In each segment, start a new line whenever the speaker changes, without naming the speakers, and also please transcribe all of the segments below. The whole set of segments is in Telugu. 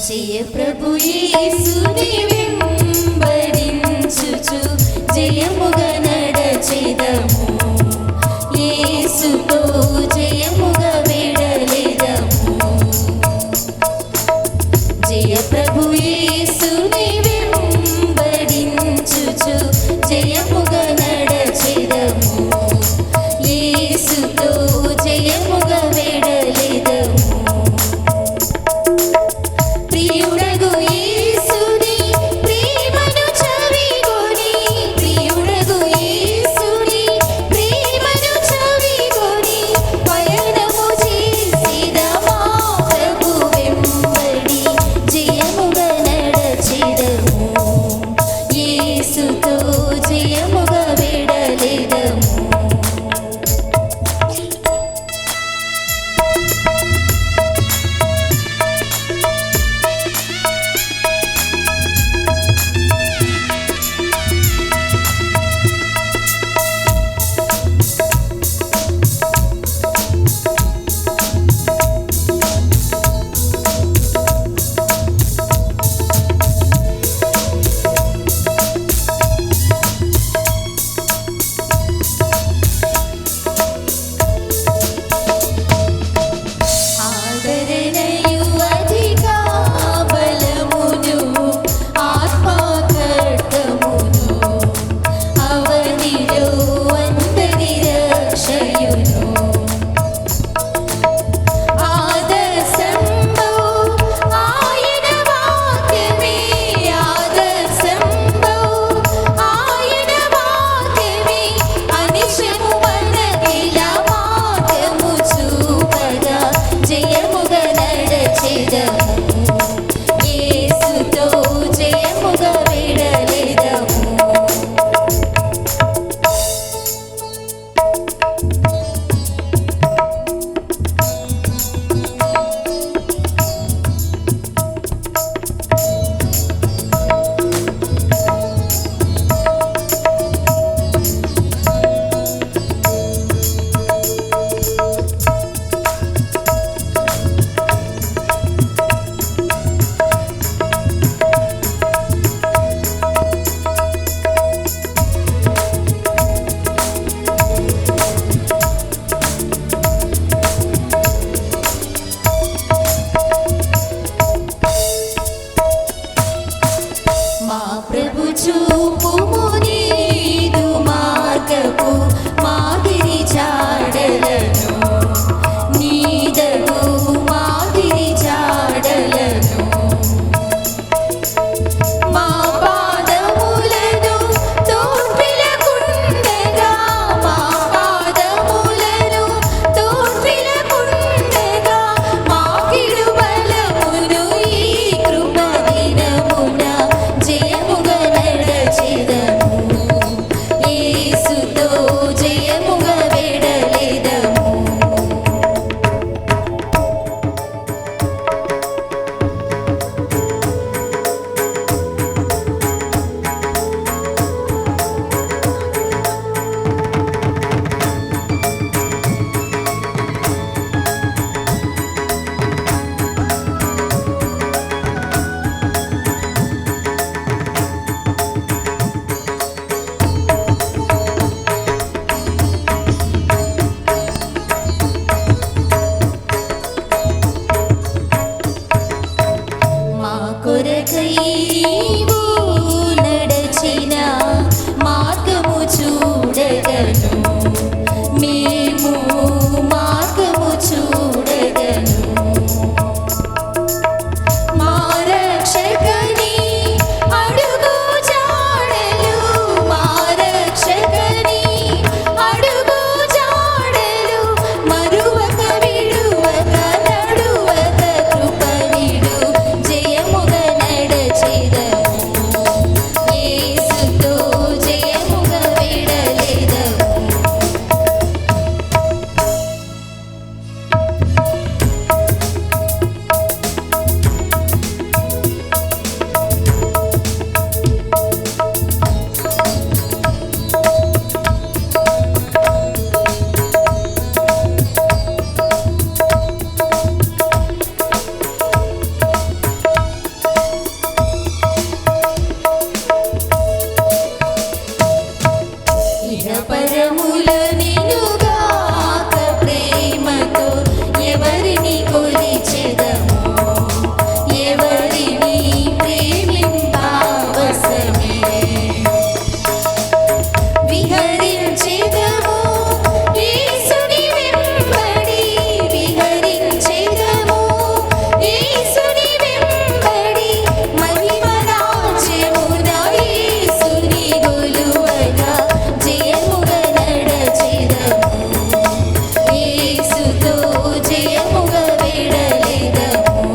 జయ ప్రభు యేసుని వెంబడించుచు జయముగా నడచెదము యేసుతో జయముగా వెడలెదము జయ ప్రభు యేసుని వెంబడించుచు జయముగా నడచెదము యేసుతో జయముగా వెడలెదము ప్రియుడగు యేసుని కొలిచెదము ఎవరిని ప్రేమింపవసమే విహరించెదము యేసుని వెంబడి విహరించెదము యేసుని వెంబడి మహిమ రాజ్యమున యేసుని గొలువన జయముగా నడచెదము యేసుతో జయముగా వెడలెదము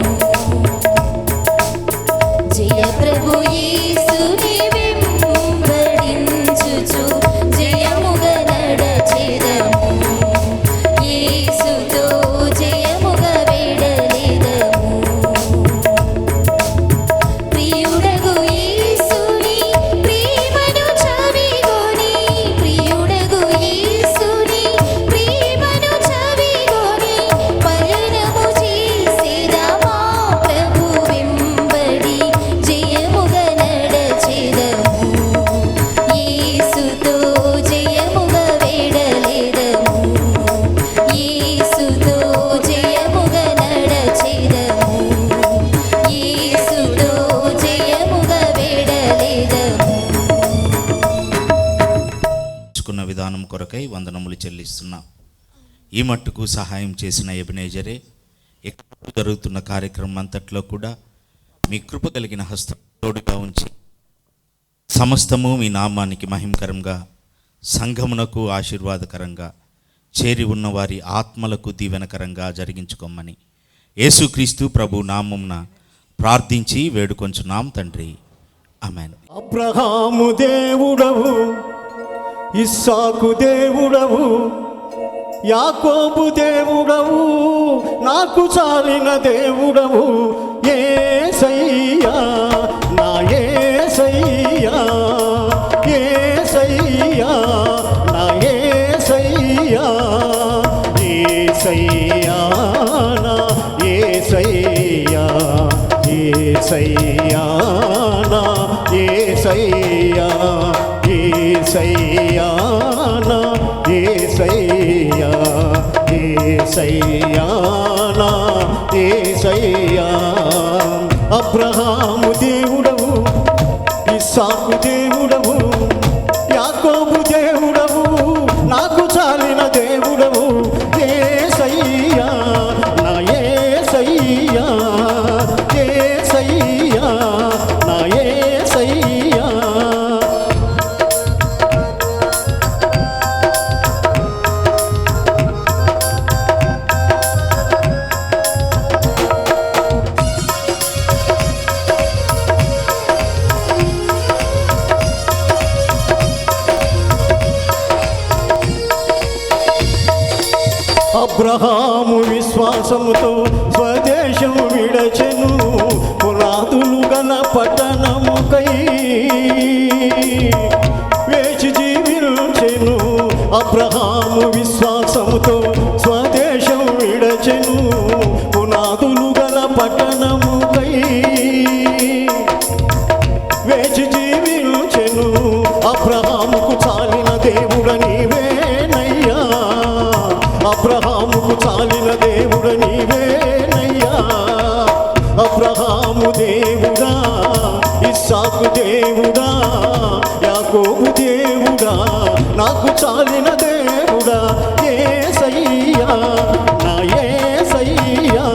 జయ ప్రభు యేసుని వెంబడించుచు జయముగా నడచెదము యేసుతో జయముగా వెడలెదము ప్రియుడగు యేసుని ప్రేమను చవిగొని ప్రియుడగు యేసుని ప్రేమను చవిగొని పయనము చేసెదమా ప్రభు వెంబడి జయముగా నడచెదము యేసుతో జయముగా వెడలెదము యేసుతో జయముగా నడచెదము యేసుతో జయముగా వెడలెదము
చేసుకున్న విధానం కొరకై వందనములు చెల్లిస్తున్నాం. ఈ మట్టుకు సహాయం చేసిన ఎబినేజరే ఎక్కడ జరుగుతున్న కార్యక్రమం అంతట్లో కూడా మీ కృప కలిగిన హస్తం తోడుగా ఉంచి సమస్తము మీ నామానికి మహిమకరంగా సంఘమునకు ఆశీర్వాదకరంగా చేరి ఉన్న వారి ఆత్మలకు దీవెనకరంగా జరిగించుకోమని యేసుక్రీస్తు ప్రభు నామమున ప్రార్థించి వేడుకొంచున్నాం తండ్రి. ఆమేన్.
అబ్రహాము దేవుడవు, ఇస్సాకు దేవుడవు, యాకోబు దేవుడవు, నాకు చాలిన దేవుడవు యేసయ్యా, నా యేసయ్యా, యేసయ్యా, నా యేసయ్యా, యేసయ్యా, నా యేసయ్యా, యేసయ్యా, నా యేసయ్యా, యేసయ్యా, నా యేసయ్యా, యేసయ్యా, నా యేసయ్యా. అబ్రహాము దేవుడవు, ఇస్సాకు దేవుడవు, యాకోబు దేవుడవు, నాకు చాలిన దేవుడవు యేసయ్యా, నా యేసయ్యా, యేసయ్యా, నా యేసయ్యా. అబ్రహాము విశ్వాసముతో స్వదేశం విడచెను, పునాదులు గల పట్టణముకై వేచి జీవించెను. అబ్రహాము విశ్వాసముతో స్వదేశం విడచెను, పునాదులు గల పట్టణముకై వేచి జీవించెను. అబ్రహాముకు చాలిన దేవుడ నీవేనయ్యా, అబ్రహాముకు చాలిన దేవుడ నీవేనయ్యా. అబ్రహాము దేవుడా, ఇస్సాకు దేవుడా, యాకోబు దేవుడా, నాకు చాలిన దేవుడా యేసయ్యా, నా యేసయ్యా,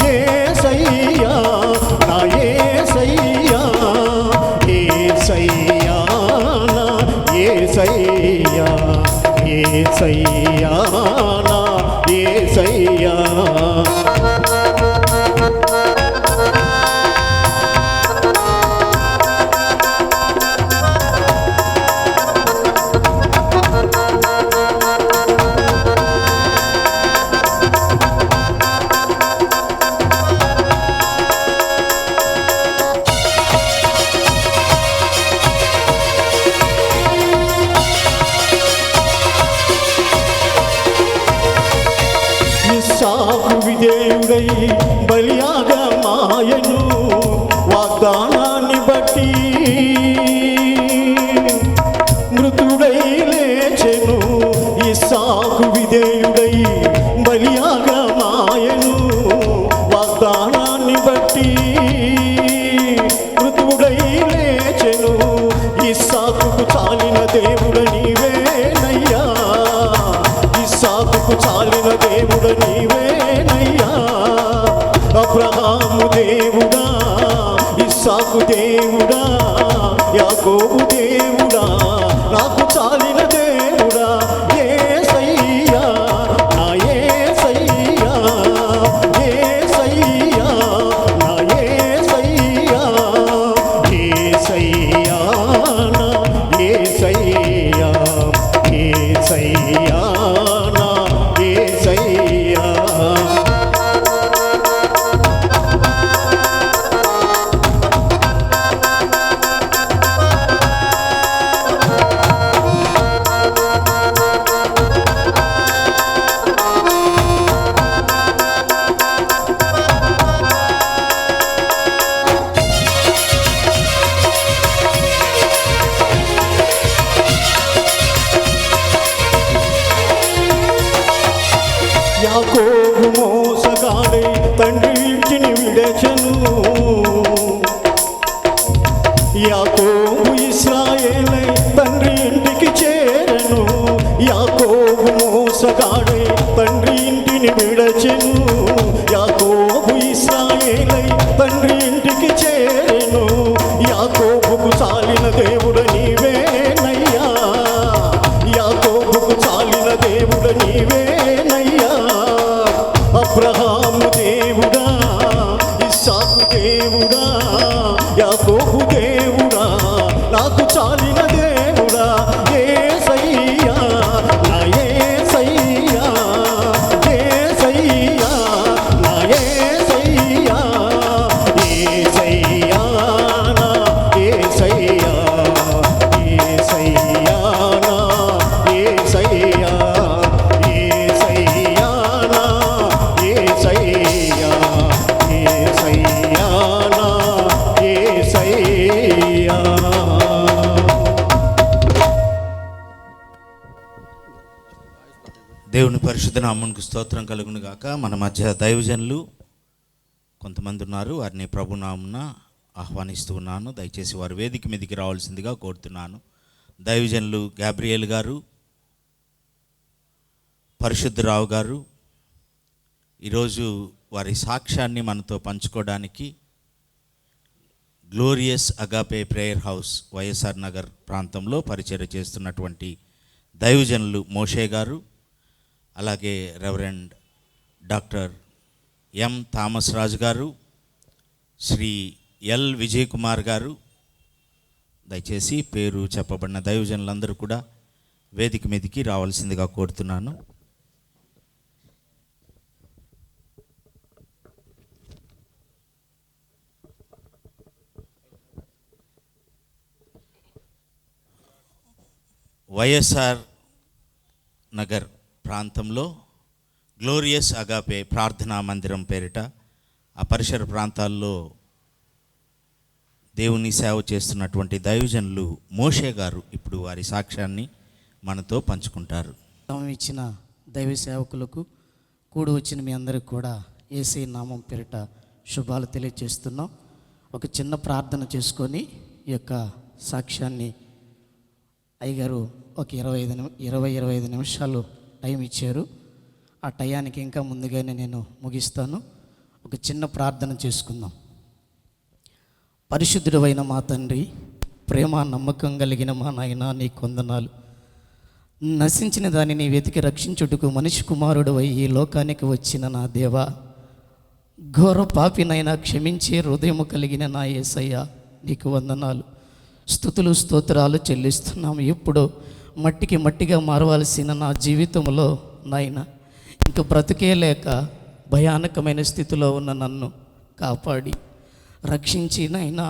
యేసయ్యా, నా యేసయ్యా, యేసయ్యా, నా యేసయ్యా, యేసయ్యా, నా యేసయ్యా. ఇస్సాకు విధేయుడై బలియాగమాయెను, వాగ్దానాన్ని బట్టి మృతుడై లేచెను. ఇస్సాకు విధేయుడై బలియాగమాయెను, ఇస్సాకు దేవుడా యాకోబు దేవుడా నాకు చాలిన దేవుడా యేసయ్యా నా యేసయ్యా యేసయ్యా నా యేసయ్యా యేసయ్యా నా యేసయ్యా యేసయ్యా నా యేసయ్యా యాకోబు మోసగాడై తండ్రి ఇంటిని విడచెను యాకోబు ఇశ్రాయేలై తండ్రి ఇంటికి చేరెను యాకోబు మోసగాడై తండ్రి ఇంటిని విడచెను యాకోబు ఇశ్రాయేలై తండ్రి ఇంటికి చేరెను యాకోబుకు చాలిన దేవుడు నీవేనయ్యా యాకోబుకు చాలిన దేవుడు నీవేనయ్యా అబ్రహాము దేవుడా ఇస్సాకు దేవుడా యాకోబు దేవుడా నాకు చాలిన దేవుడా యేసయ్యా నా యేసయ్యా యేసయ్యా నా యేసయ్యా యేసయ్యా నా యేసయ్యా యేసయ్యా నా యేసయ్యా యేసయ్యా నా యేసయ్యా యేసయ్యా నా యేసయ్యా.
దేవుని పరిశుద్ధ నామమునకు స్తోత్రం కలుగును గాక. మన మధ్య దైవజనులు కొంతమంది ఉన్నారు, వారిని ప్రభు నామమున ఆహ్వానిస్తూ ఉన్నాను. దయచేసి వారు వేదిక మీదకి రావాల్సిందిగా కోరుతున్నాను. దైవజనులు గాబ్రియేల్ గారు, పరిశుద్ధరావు గారు ఈరోజు వారి సాక్ష్యాన్ని మనతో పంచుకోవడానికి glorious agape prayer house YSR Nagar ప్రాంతంలో పరిచర్య చేస్తున్నటువంటి దైవజనులు మోషే గారు, అలాగే రెవరెండ్ డాక్టర్ ఎం థామస్ రాజు గారు, శ్రీ ఎల్ విజయ్ కుమార్ గారు, దయచేసి పేరు చెప్పబడిన దైవజనులందరూ కూడా వేదిక మీదకి రావాల్సిందిగా కోరుతున్నాను. వైఎస్ఆర్ నగర్ ప్రాంతంలో గ్లోరియస్ అగాపే ప్రార్థనా మందిరం పేరిట ఆ పరిసర ప్రాంతాల్లో దేవుని సేవ చేస్తున్నటువంటి దైవజనులు మోషే గారు ఇప్పుడు వారి సాక్ష్యాన్ని మనతో పంచుకుంటారు.
సమయం ఇచ్చిన దైవ సేవకులకు కూడి వచ్చిన మీ అందరికి కూడా యేసయ్య నామం పేరిట శుభాలు తెలియజేస్తున్నాం. ఒక చిన్న ప్రార్థన చేసుకొని ఈ యొక్క సాక్ష్యాన్ని అయ్యగారు ఒక 25 నిమిషాలు టైం ఇచ్చారు. ఆ టయానికి ఇంకా ముందుగానే నేను ముగిస్తాను. ఒక చిన్న ప్రార్థన చేసుకుందాం. పరిశుద్ధుడైన మా తండ్రి, ప్రేమ నమ్మకం కలిగిన మా నాయన, నీ కొందనాలు. నశించిన దానిని వెతికి రక్షించుటకు మనిషి కుమారుడు ఈ లోకానికి వచ్చిన నా దేవా, ఘోర పాపినైనా క్షమించే హృదయము కలిగిన నా యేసయ్య, నీకు వందనాలు, స్తుతులు స్తోత్రాలు చెల్లిస్తున్నాము. ఇప్పుడు మట్టికి మట్టిగా మారవలసిన నా జీవితంలో నాయన ఇంక బ్రతికే లేక భయానకమైన స్థితిలో ఉన్న నన్ను కాపాడి రక్షించి నాయన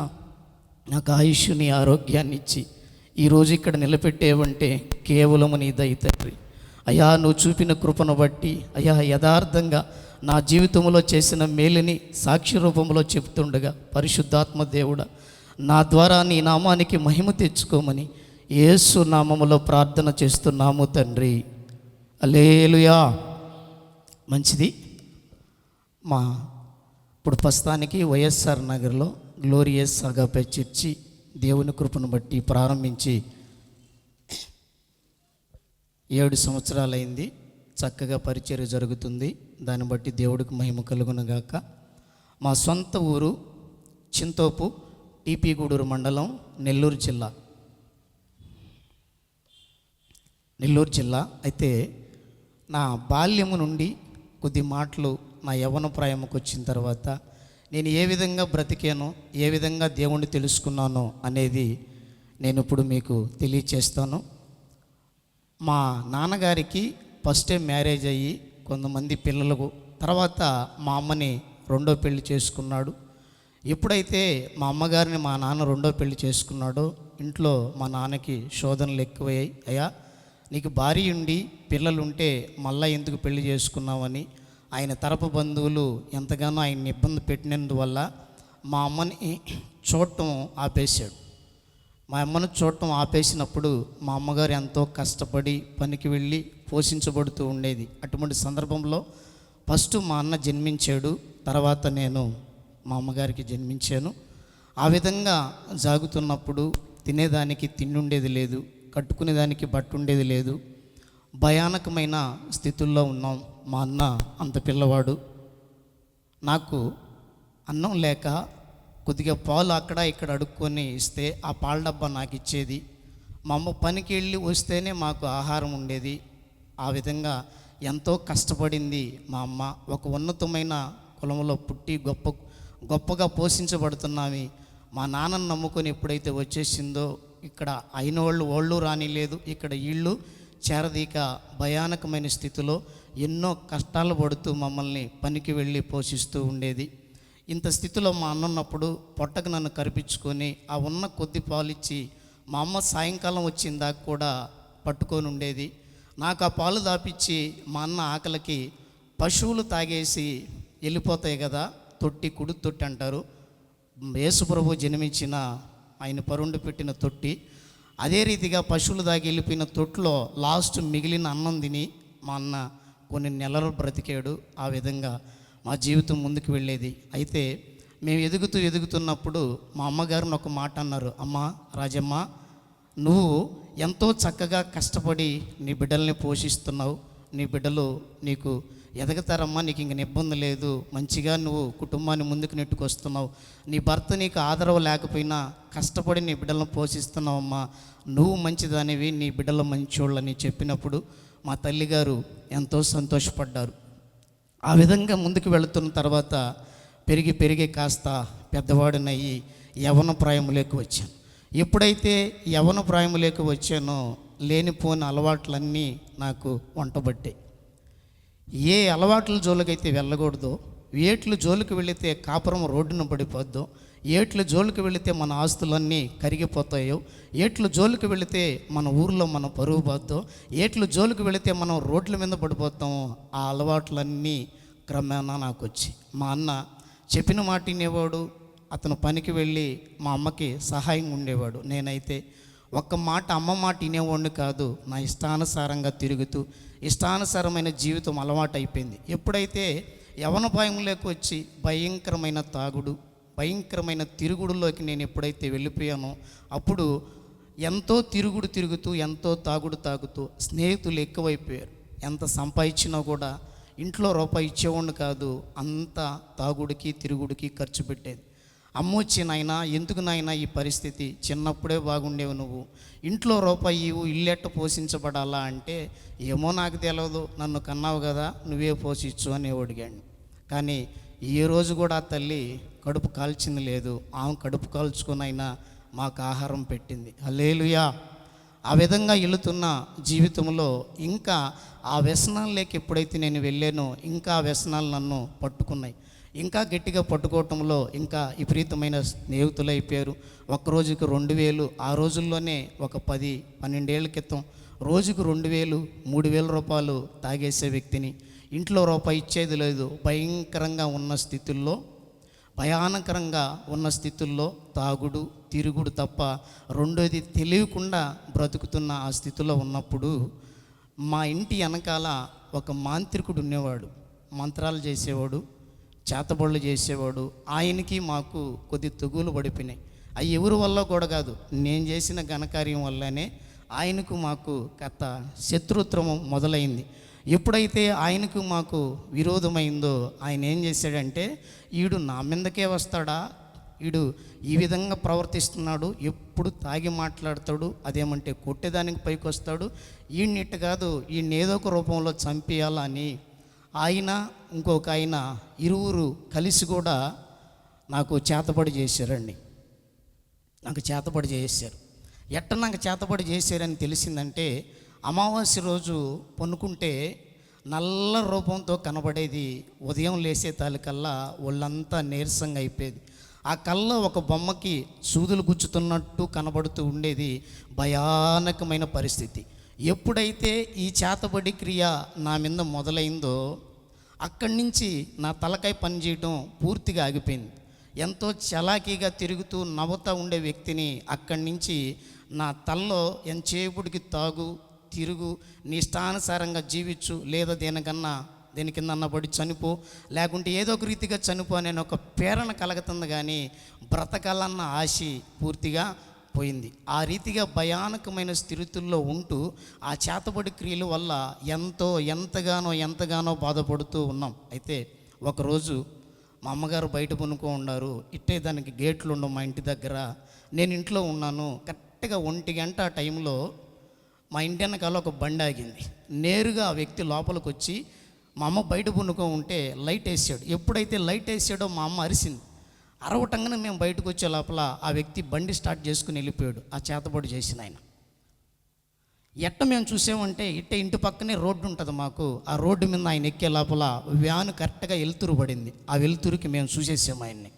నాకు ఆయుష్ని ఆరోగ్యాన్ని ఇచ్చి ఈరోజు ఇక్కడ నిలబెట్టేవంటే కేవలము నీ దయ తండ్రి. అయ్యా, నువ్వు చూపిన కృపను బట్టి అయ్యా యథార్థంగా నా జీవితంలో చేసిన మేలుని సాక్షి రూపంలో చెప్తుండగా పరిశుద్ధాత్మ దేవుడా, నా ద్వారా నీ నామానికి మహిమ తెచ్చుకోమని యేసు నామములో ప్రార్థన చేస్తున్నాము తండ్రి. హల్లెలూయా. మంచిది. ఇప్పుడు ప్రస్తుతానికి వైఎస్ఆర్ నగర్లో గ్లోరియస్ అగాపే చర్చి దేవుని కృపను బట్టి ప్రారంభించి 7 సంవత్సరాలైంది. చక్కగా పరిచర్య జరుగుతుంది. దాన్ని బట్టి దేవుడికి మహిమ కలుగునుగాక. మా సొంత ఊరు చింతోపు టీపీ గూడూరు మండలం, నెల్లూరు జిల్లా. అయితే నా బాల్యము నుండి కొద్ది మాటలు నా యవ్వన ప్రాయముకు వచ్చిన తర్వాత నేను ఏ విధంగా బ్రతికానో, ఏ విధంగా దేవుణ్ణి తెలుసుకున్నానో అనేది నేను ఇప్పుడు మీకు తెలియచేస్తాను. మా నాన్నగారికి ఫస్ట్ టైం మ్యారేజ్ అయ్యి కొంతమంది పిల్లలకు తర్వాత మా అమ్మని రెండో పెళ్లి చేసుకున్నాడు. ఎప్పుడైతే మా అమ్మగారిని మా నాన్న రెండో పెళ్లి చేసుకున్నాడో ఇంట్లో మా నాన్నకి శోధనలు ఎక్కువయ్యాయి. అయ్యా, నీకు భార్య ఉండి పిల్లలుంటే మళ్ళీ ఎందుకు పెళ్లి చేసుకున్నావని ఆయన తరపు బంధువులు ఎంతగానో ఆయన్ని ఇబ్బంది పెట్టినందువల్ల మా అమ్మని చూడటం ఆపేశాడు. మా అమ్మను చూడటం ఆపేసినప్పుడు మా అమ్మగారు ఎంతో కష్టపడి పనికి వెళ్ళి పోషించబడుతూ ఉండేది. అటువంటి సందర్భంలో ఫస్ట్ మా అన్న జన్మించాడు, తర్వాత నేను మా అమ్మగారికి జన్మించాను. ఆ విధంగా జాగుతున్నప్పుడు తినేదానికి తిండి ఉండేది లేదు, కట్టుకునేదానికి బట్ట ఉండేది లేదు. భయానకమైన స్థితుల్లో ఉన్నాం. మా అన్న అంత పిల్లవాడు. నాకు అన్నం లేక కొద్దిగా పాలు అక్కడ ఇక్కడ అడుక్కొని ఇస్తే ఆ పాల డబ్బా నాకు ఇచ్చేది. మా అమ్మ పనికి వెళ్ళి వస్తేనే మాకు ఆహారం ఉండేది. ఆ విధంగా ఎంతో కష్టపడింది మా అమ్మ. ఒక ఉన్నతమైన కులంలో పుట్టి గొప్పగా పోషించబడుతున్నామి. మా నాన్నను నమ్ముకొని ఎప్పుడైతే వచ్చేసిందో ఇక్కడ అయిన వాళ్ళు రాని లేదు, ఇక్కడ ఇళ్ళు చేరదీక భయానకమైన స్థితిలో ఎన్నో కష్టాలు పడుతూ మమ్మల్ని పనికి వెళ్ళి పోషిస్తూ ఉండేది. ఇంత స్థితిలో మా అన్న ఉన్నప్పుడు పొట్టకు నన్ను కరిపించుకొని ఆ ఉన్న కొద్ది పాలిచ్చి మా అమ్మ సాయంకాలం వచ్చిందాక కూడా పట్టుకొని ఉండేది. నాకు ఆ పాలు దాపిచ్చి మా అన్న ఆకలికి పశువులు తాగేసి వెళ్ళిపోతాయి కదా, తొట్టి కుడి తొట్టి అంటారు. యేసుప్రభు జన్మించిన ఆయన పరుండు పెట్టిన తొట్టి, అదే రీతిగా పశువులు దాగి వెళ్ళిపోయిన తొట్టులో లాస్ట్ మిగిలిన అన్నం తిని మా అన్న కొన్ని నెలలు బ్రతికాడు. ఆ విధంగా మా జీవితం ముందుకు వెళ్ళేది. అయితే మేము ఎదుగుతున్నప్పుడు మా అమ్మగారిని ఒక మాట అన్నారు. అమ్మ రాజమ్మ, నువ్వు ఎంతో చక్కగా కష్టపడి నీ బిడ్డల్ని పోషిస్తున్నావు, నీ బిడ్డలు నీకు ఎదగతారమ్మా, నీకు ఇంక ఇబ్బంది లేదు, మంచిగా నువ్వు కుటుంబాన్ని ముందుకు నెట్టుకొస్తున్నావు, నీ భర్త నీకు ఆదరవు లేకపోయినా కష్టపడి నీ బిడ్డలను పోషిస్తున్నావమ్మా, నువ్వు మంచిదానివి, నీ బిడ్డలు మంచోళ్ళని చెప్పినప్పుడు మా తల్లిగారు ఎంతో సంతోషపడ్డారు. ఆ విధంగా ముందుకు వెళుతున్న తర్వాత పెరిగి కాస్త పెద్దవాడినయ్యి యవ్వన ప్రాయములోకి వచ్చాను. ఎప్పుడైతే యవ్వన ప్రాయములోకి వచ్చానో లేనిపోని అలవాట్లన్నీ నాకు వంటబట్టాయి. ఏ అలవాట్ల జోలికైతే వెళ్ళకూడదో, ఏట్ల జోలికి వెళితే కాపురం రోడ్డున పడిపోద్దో, ఏట్ల జోలికి వెళితే మన ఆస్తులన్నీ కరిగిపోతాయో, ఏట్ల జోలికి వెళితే మన ఊర్లో మన పరువు పోద్దో, ఏట్ల జోలికి వెళితే మనం రోడ్ల మీద పడిపోతామో, ఆ అలవాట్లన్నీ క్రమేణా నాకు వచ్చి మా అన్న చెప్పిన మాట వినేవాడు. అతను పనికి వెళ్ళి మా అమ్మకి సహాయంగా ఉండేవాడు. నేనైతే ఒక్క మాట అమ్మ మాట వినేవాడిని కాదు, నా ఇష్టానుసారంగా తిరుగుతూ ఇష్టానుసారమైన జీవితం అలవాటు అయిపోయింది. ఎప్పుడైతే యవనపాయంలోకి వచ్చి భయంకరమైన తాగుడు, భయంకరమైన తిరుగుడులోకి నేను ఎప్పుడైతే వెళ్ళిపోయానో అప్పుడు ఎంతో తిరుగుతూ ఎంతో తాగుతూ స్నేహితులు ఎక్కువైపోయారు. ఎంత సంపాదించినా కూడా ఇంట్లో రూపాయి ఇచ్చేవాడిని కాదు, అంత తాగుడికి తిరుగుడికి ఖర్చు పెట్టేది. అమ్మొచ్చి, నాయనా ఎందుకు నాయనా ఈ పరిస్థితి, చిన్నప్పుడే బాగుండేవు, నువ్వు ఇంట్లో రూపాయి ఇవ్వు, ఇల్లెట్ట పోషించబడాలా అంటే, ఏమో నాకు తెలియదు, నన్ను కన్నావు కదా నువ్వే పోషించు అని అడిగాను. కానీ ఏ రోజు కూడా తల్లి కడుపు కాల్చింది లేదు. ఆమె కడుపు కాల్చుకునైనా మాకు ఆహారం పెట్టింది. హల్లెలూయా. ఆ విధంగా వెళుతున్న జీవితంలో ఇంకా ఆ వ్యసనాల్లోకి ఎప్పుడైతే నేను వెళ్ళానో ఇంకా ఆ వ్యసనాలు నన్ను పట్టుకున్నాయి. ఇంకా గట్టిగా పట్టుకోవటంలో ఇంకా విపరీతమైన స్నేహితులు అయిపోయారు. ఒక్కరోజుకు 2000, ఆ రోజుల్లోనే ఒక 10-12 ఏళ్ళ క్రితం రోజుకు 2000, 3000 రూపాయలు తాగేసే వ్యక్తిని, ఇంట్లో రూపాయి ఇచ్చేది లేదు, భయంకరంగా ఉన్న స్థితుల్లో తాగుడు తిరుగుడు తప్ప రెండోది తెలియకుండా బ్రతుకుతున్న ఆ స్థితిలో ఉన్నప్పుడు మా ఇంటి వెనకాల ఒక మాంత్రికుడు ఉండేవాడు. మంత్రాలు చేసేవాడు, చేతబడులు చేసేవాడు. ఆయనకి మాకు కొద్ది తెగులు పడిపోయినాయి. అవి ఎవరి వల్ల కూడా కాదు, నేను చేసిన ఘనకార్యం వల్లనే ఆయనకు మాకు కథ శత్రుత్వం మొదలైంది. ఎప్పుడైతే ఆయనకు మాకు విరోధమైందో ఆయన ఏం చేశాడంటే, ఈడు నా మీదకే వస్తాడా, వీడు ఈ విధంగా ప్రవర్తిస్తున్నాడు, ఎప్పుడు తాగి మాట్లాడతాడు, అదేమంటే కొట్టేదానికి పైకి వస్తాడు, ఈయన్నిట్టు కాదు, ఈయన ఏదో ఒక రూపంలో చంపేయాలని ఆయన ఇంకొక ఆయన ఇరువురు కలిసి కూడా నాకు చేతబడి చేశారండి. నాకు చేతబడి చేశారు. నాకు చేతబడి చేశారని తెలిసిందంటే, అమావాస్య రోజు పనుకుంటే నల్ల రూపంతో కనబడేది, ఉదయం లేసే తాలికల్లా ఒళ్ళంతా నీరసంగా అయిపోయేది. ఆ కళ్ళ ఒక బొమ్మకి సూదులు గుచ్చుతున్నట్టు కనబడుతూ ఉండేది. భయానకమైన పరిస్థితి. ఎప్పుడైతే ఈ చేతబడి క్రియ నా మీద మొదలైందో అక్కడి నుంచి నా తలకాయ పనిచేయడం పూర్తిగా ఆగిపోయింది. ఎంతో చలాకీగా తిరుగుతూ నవ్వుతూ ఉండే వ్యక్తిని అక్కడి నుంచి నా తలలో ఎంతసేపుడికి తాగు, తిరుగు, నీ ఇష్టానుసారంగా జీవించు, లేదా దేని కింద పడి చనిపో, లేకుంటే ఏదో ఒక రీతిగా చనిపో అనే ఒక ప్రేరణ కలుగుతుంది. కానీ బ్రతకాలన్న ఆశ పూర్తిగా పోయింది. ఆ రీతిగా భయానకమైన స్థితిలో ఉంటూ ఆ చేతబడి క్రియల వల్ల ఎంతగానో బాధపడుతూ ఉన్నాం. అయితే ఒకరోజు మా అమ్మగారు బయట పనుకో ఉన్నారు. ఇట్టే దానికి గేట్లు ఉండవు మా ఇంటి దగ్గర. నేను ఇంట్లో ఉన్నాను. కరెక్ట్గా 1 గంట ఆ టైంలో మా ఇంటి వెనకాల ఒక బండి ఆగింది. నేరుగా ఆ వ్యక్తి లోపలికి వచ్చి మా అమ్మ బయట పనుకో ఉంటే లైట్ వేసాడు. ఎప్పుడైతే లైట్ వేసాడో మా అమ్మ అరిసింది. అరవటంగానే మేము బయటకు వచ్చే లోపల ఆ వ్యక్తి బండి స్టార్ట్ చేసుకుని వెళ్ళిపోయాడు. ఆ చేతబడి చేసిన ఆయన మేము చూసామంటే ఇంటి పక్కనే రోడ్డు ఉంటుంది మాకు. ఆ రోడ్డు మీద ఆయన ఎక్కే లోపల వ్యాను కరెక్ట్గా వెలుతురు పడింది. ఆ వెలుతురుకి మేము చూసేసాము ఆయన్ని.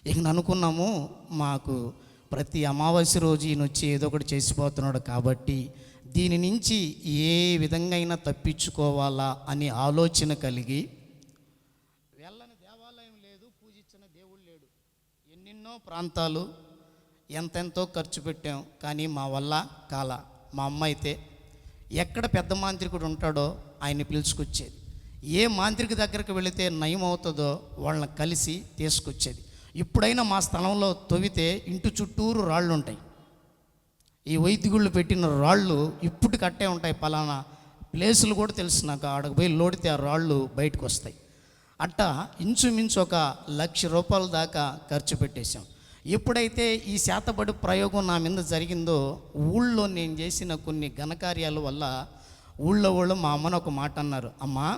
ఇక అనుకున్నాము, మాకు ప్రతి అమావాస్య రోజు ఈయన వచ్చి ఏదో ఒకటి చేసిపోతున్నాడు కాబట్టి దీని నుంచి ఏ విధంగా అయినా తప్పించుకోవాలా అని ఆలోచన కలిగి, వెళ్ళని దేవాలయం లేదు, పూజించిన దేవుడు లేడు, ఎన్నెన్నో ప్రాంతాలు ఎంతెంతో ఖర్చు పెట్టాం, కానీ మా వల్ల కాల. మా అమ్మ అయితే ఎక్కడ పెద్ద మాంత్రికుడు ఉంటాడో ఆయన్ని పిలుచుకొచ్చేది. ఏ మాంత్రిక దగ్గరికి వెళితే నయం అవుతుందో వాళ్ళని కలిసి తీసుకొచ్చేది. ఇప్పుడైనా మా స్థలంలో తవ్వితే ఇంటి చుట్టూరు రాళ్ళు ఉంటాయి. ఈ వైద్యుళ్ళు పెట్టిన రాళ్ళు ఇప్పుడు కట్టే ఉంటాయి. పలానా ప్లేసులు కూడా తెలుసు నాకు. ఆడకు పోయి లోడితే ఆ రాళ్ళు బయటకు వస్తాయి. అట్టా ఇంచుమించు ఒక ₹1,00,000 దాకా ఖర్చు పెట్టేశాం. ఎప్పుడైతే ఈ చేతబడి ప్రయోగం నా మీద జరిగిందో, ఊళ్ళో నేను చేసిన కొన్ని ఘనకార్యాల వల్ల ఊళ్ళో వాళ్ళు మా అమ్మను ఒక మాట అన్నారు. అమ్మా,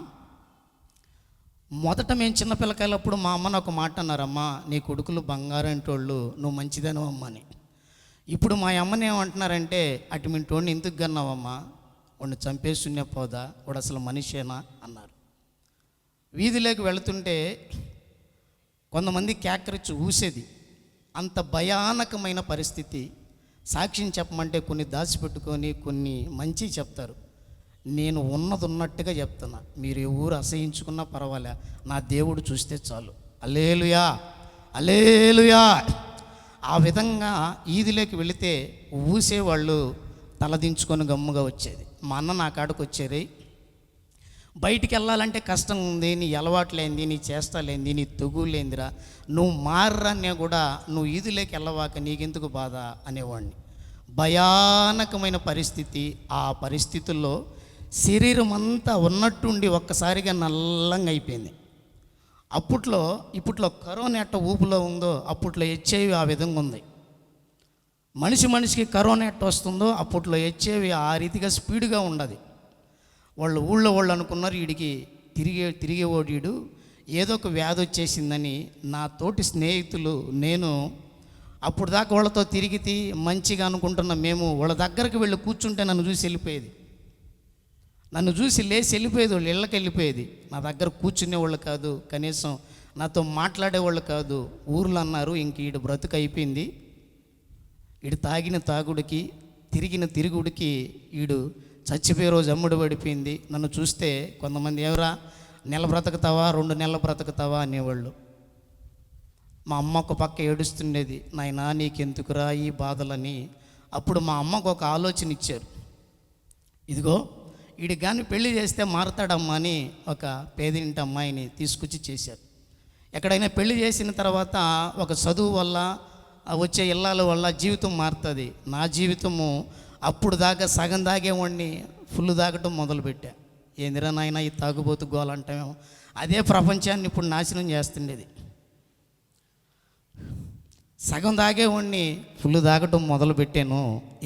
మొదట మేము చిన్నపిల్లకాయలప్పుడు మా అమ్మను ఒక మాట అన్నారు, అమ్మా నీ కొడుకులు బంగారంటోళ్ళు, నువ్వు మంచిదను అమ్మ అని. ఇప్పుడు మా అమ్మని ఏమంటున్నారంటే, అటుమింటోడిని ఎందుకు కన్నావమ్మా, వాడిని చంపేస్తున్నే పోదా, వాడు అసలు మనిషేనా అన్నారు. వీధిలోకి వెళుతుంటే కొంతమంది కేకరించి ఊసేది. అంత భయానకమైన పరిస్థితి. సాక్ష్యం చెప్పమంటే కొన్ని దాచిపెట్టుకొని కొన్ని మంచి చెప్తారు. నేను ఉన్నట్టుగా చెప్తున్నా. మీరు ఏ ఊరు అసహించుకున్నా పర్వాలే, నా దేవుడు చూస్తే చాలు. హల్లెలూయా, హల్లెలూయా. ఆ విధంగా ఈదిలోకి వెళితే ఊసేవాళ్ళు తలదించుకొని గమ్ముగా వచ్చేది. మా అన్న నా కాడికి వచ్చేది. బయటికి వెళ్ళాలంటే కష్టం ఉంది, నీ అలవాట్లేంది, నీ చేష్టలేంది, నీ తెగులేందిరా, నువ్వు మారనే కూడా నువ్వు ఈదులోకి వెళ్ళవాక నీకెందుకు బాధ అనేవాడిని. భయానకమైన పరిస్థితి. ఆ పరిస్థితుల్లో శరీరం అంతా ఉన్నట్టుండి ఒక్కసారిగా నల్లంగా అయిపోయింది. ఇప్పట్లో కరోనా ఎట్ట ఊపులో ఉందో అప్పట్లో హెచ్ఐవి ఆ విధంగా ఉంది. మనిషికి కరోనా ఎట్ట వస్తుందో అప్పట్లో హెచ్ఐవి ఆ రీతిగా స్పీడ్గా ఉండదు. ఊళ్ళో వాళ్ళు అనుకున్నారు, వీడికి తిరిగేవాడు ఏదో ఒక వ్యాధి వచ్చేసిందని. నా తోటి స్నేహితులు, నేను అప్పుడు దాకా వాళ్ళతో తిరిగి మంచిగా అనుకుంటున్న మేము వాళ్ళ దగ్గరికి వెళ్ళి కూర్చుంటే నన్ను చూసి వెళ్ళిపోయేది. నన్ను చూసి లేచి వెళ్ళిపోయేది. వాళ్ళు ఇళ్ళకి వెళ్ళిపోయేది. నా దగ్గర కూర్చునేవాళ్ళు కాదు, కనీసం నాతో మాట్లాడేవాళ్ళు కాదు. ఊర్లో అన్నారు, ఇంక వీడు బ్రతుకు అయిపోయింది, వీడు తాగిన తాగుడికి తిరిగిన తిరుగుడికి వీడు చచ్చిపోయే రోజు అమ్ముడు పడిపోయింది. నన్ను చూస్తే కొంతమంది ఎవరా నెల బ్రతుకుతావా 2 నెలలు బ్రతుకుతావా అనేవాళ్ళు. మా అమ్మ ఒక పక్క ఏడుస్తుండేది, నాయనా నీకెందుకురా ఈ బాధలని. అప్పుడు మా అమ్మకు ఒక ఆలోచన ఇచ్చారు. ఇదిగో వీడి కానీ పెళ్లి చేస్తే మారతాడమ్మా అని ఒక పేదింటి అమ్మాయిని తీసుకొచ్చి చేశారు. ఎక్కడైనా పెళ్లి చేసిన తర్వాత ఒక చదువు వల్ల వచ్చే ఇళ్ళాల వల్ల జీవితం మారుతుంది. నా జీవితము అప్పుడు దాకా సగం తాగేవాడిని ఫుల్ తాగటం మొదలుపెట్టా. ఏందిరా నాయన ఈ తాగుబోతు గోలంటామేమో. అదే ప్రపంచాన్ని ఇప్పుడు నాశనం చేస్తుండేది. సగం తాగేవాడిని ఫుల్ తాగటం మొదలుపెట్టాను.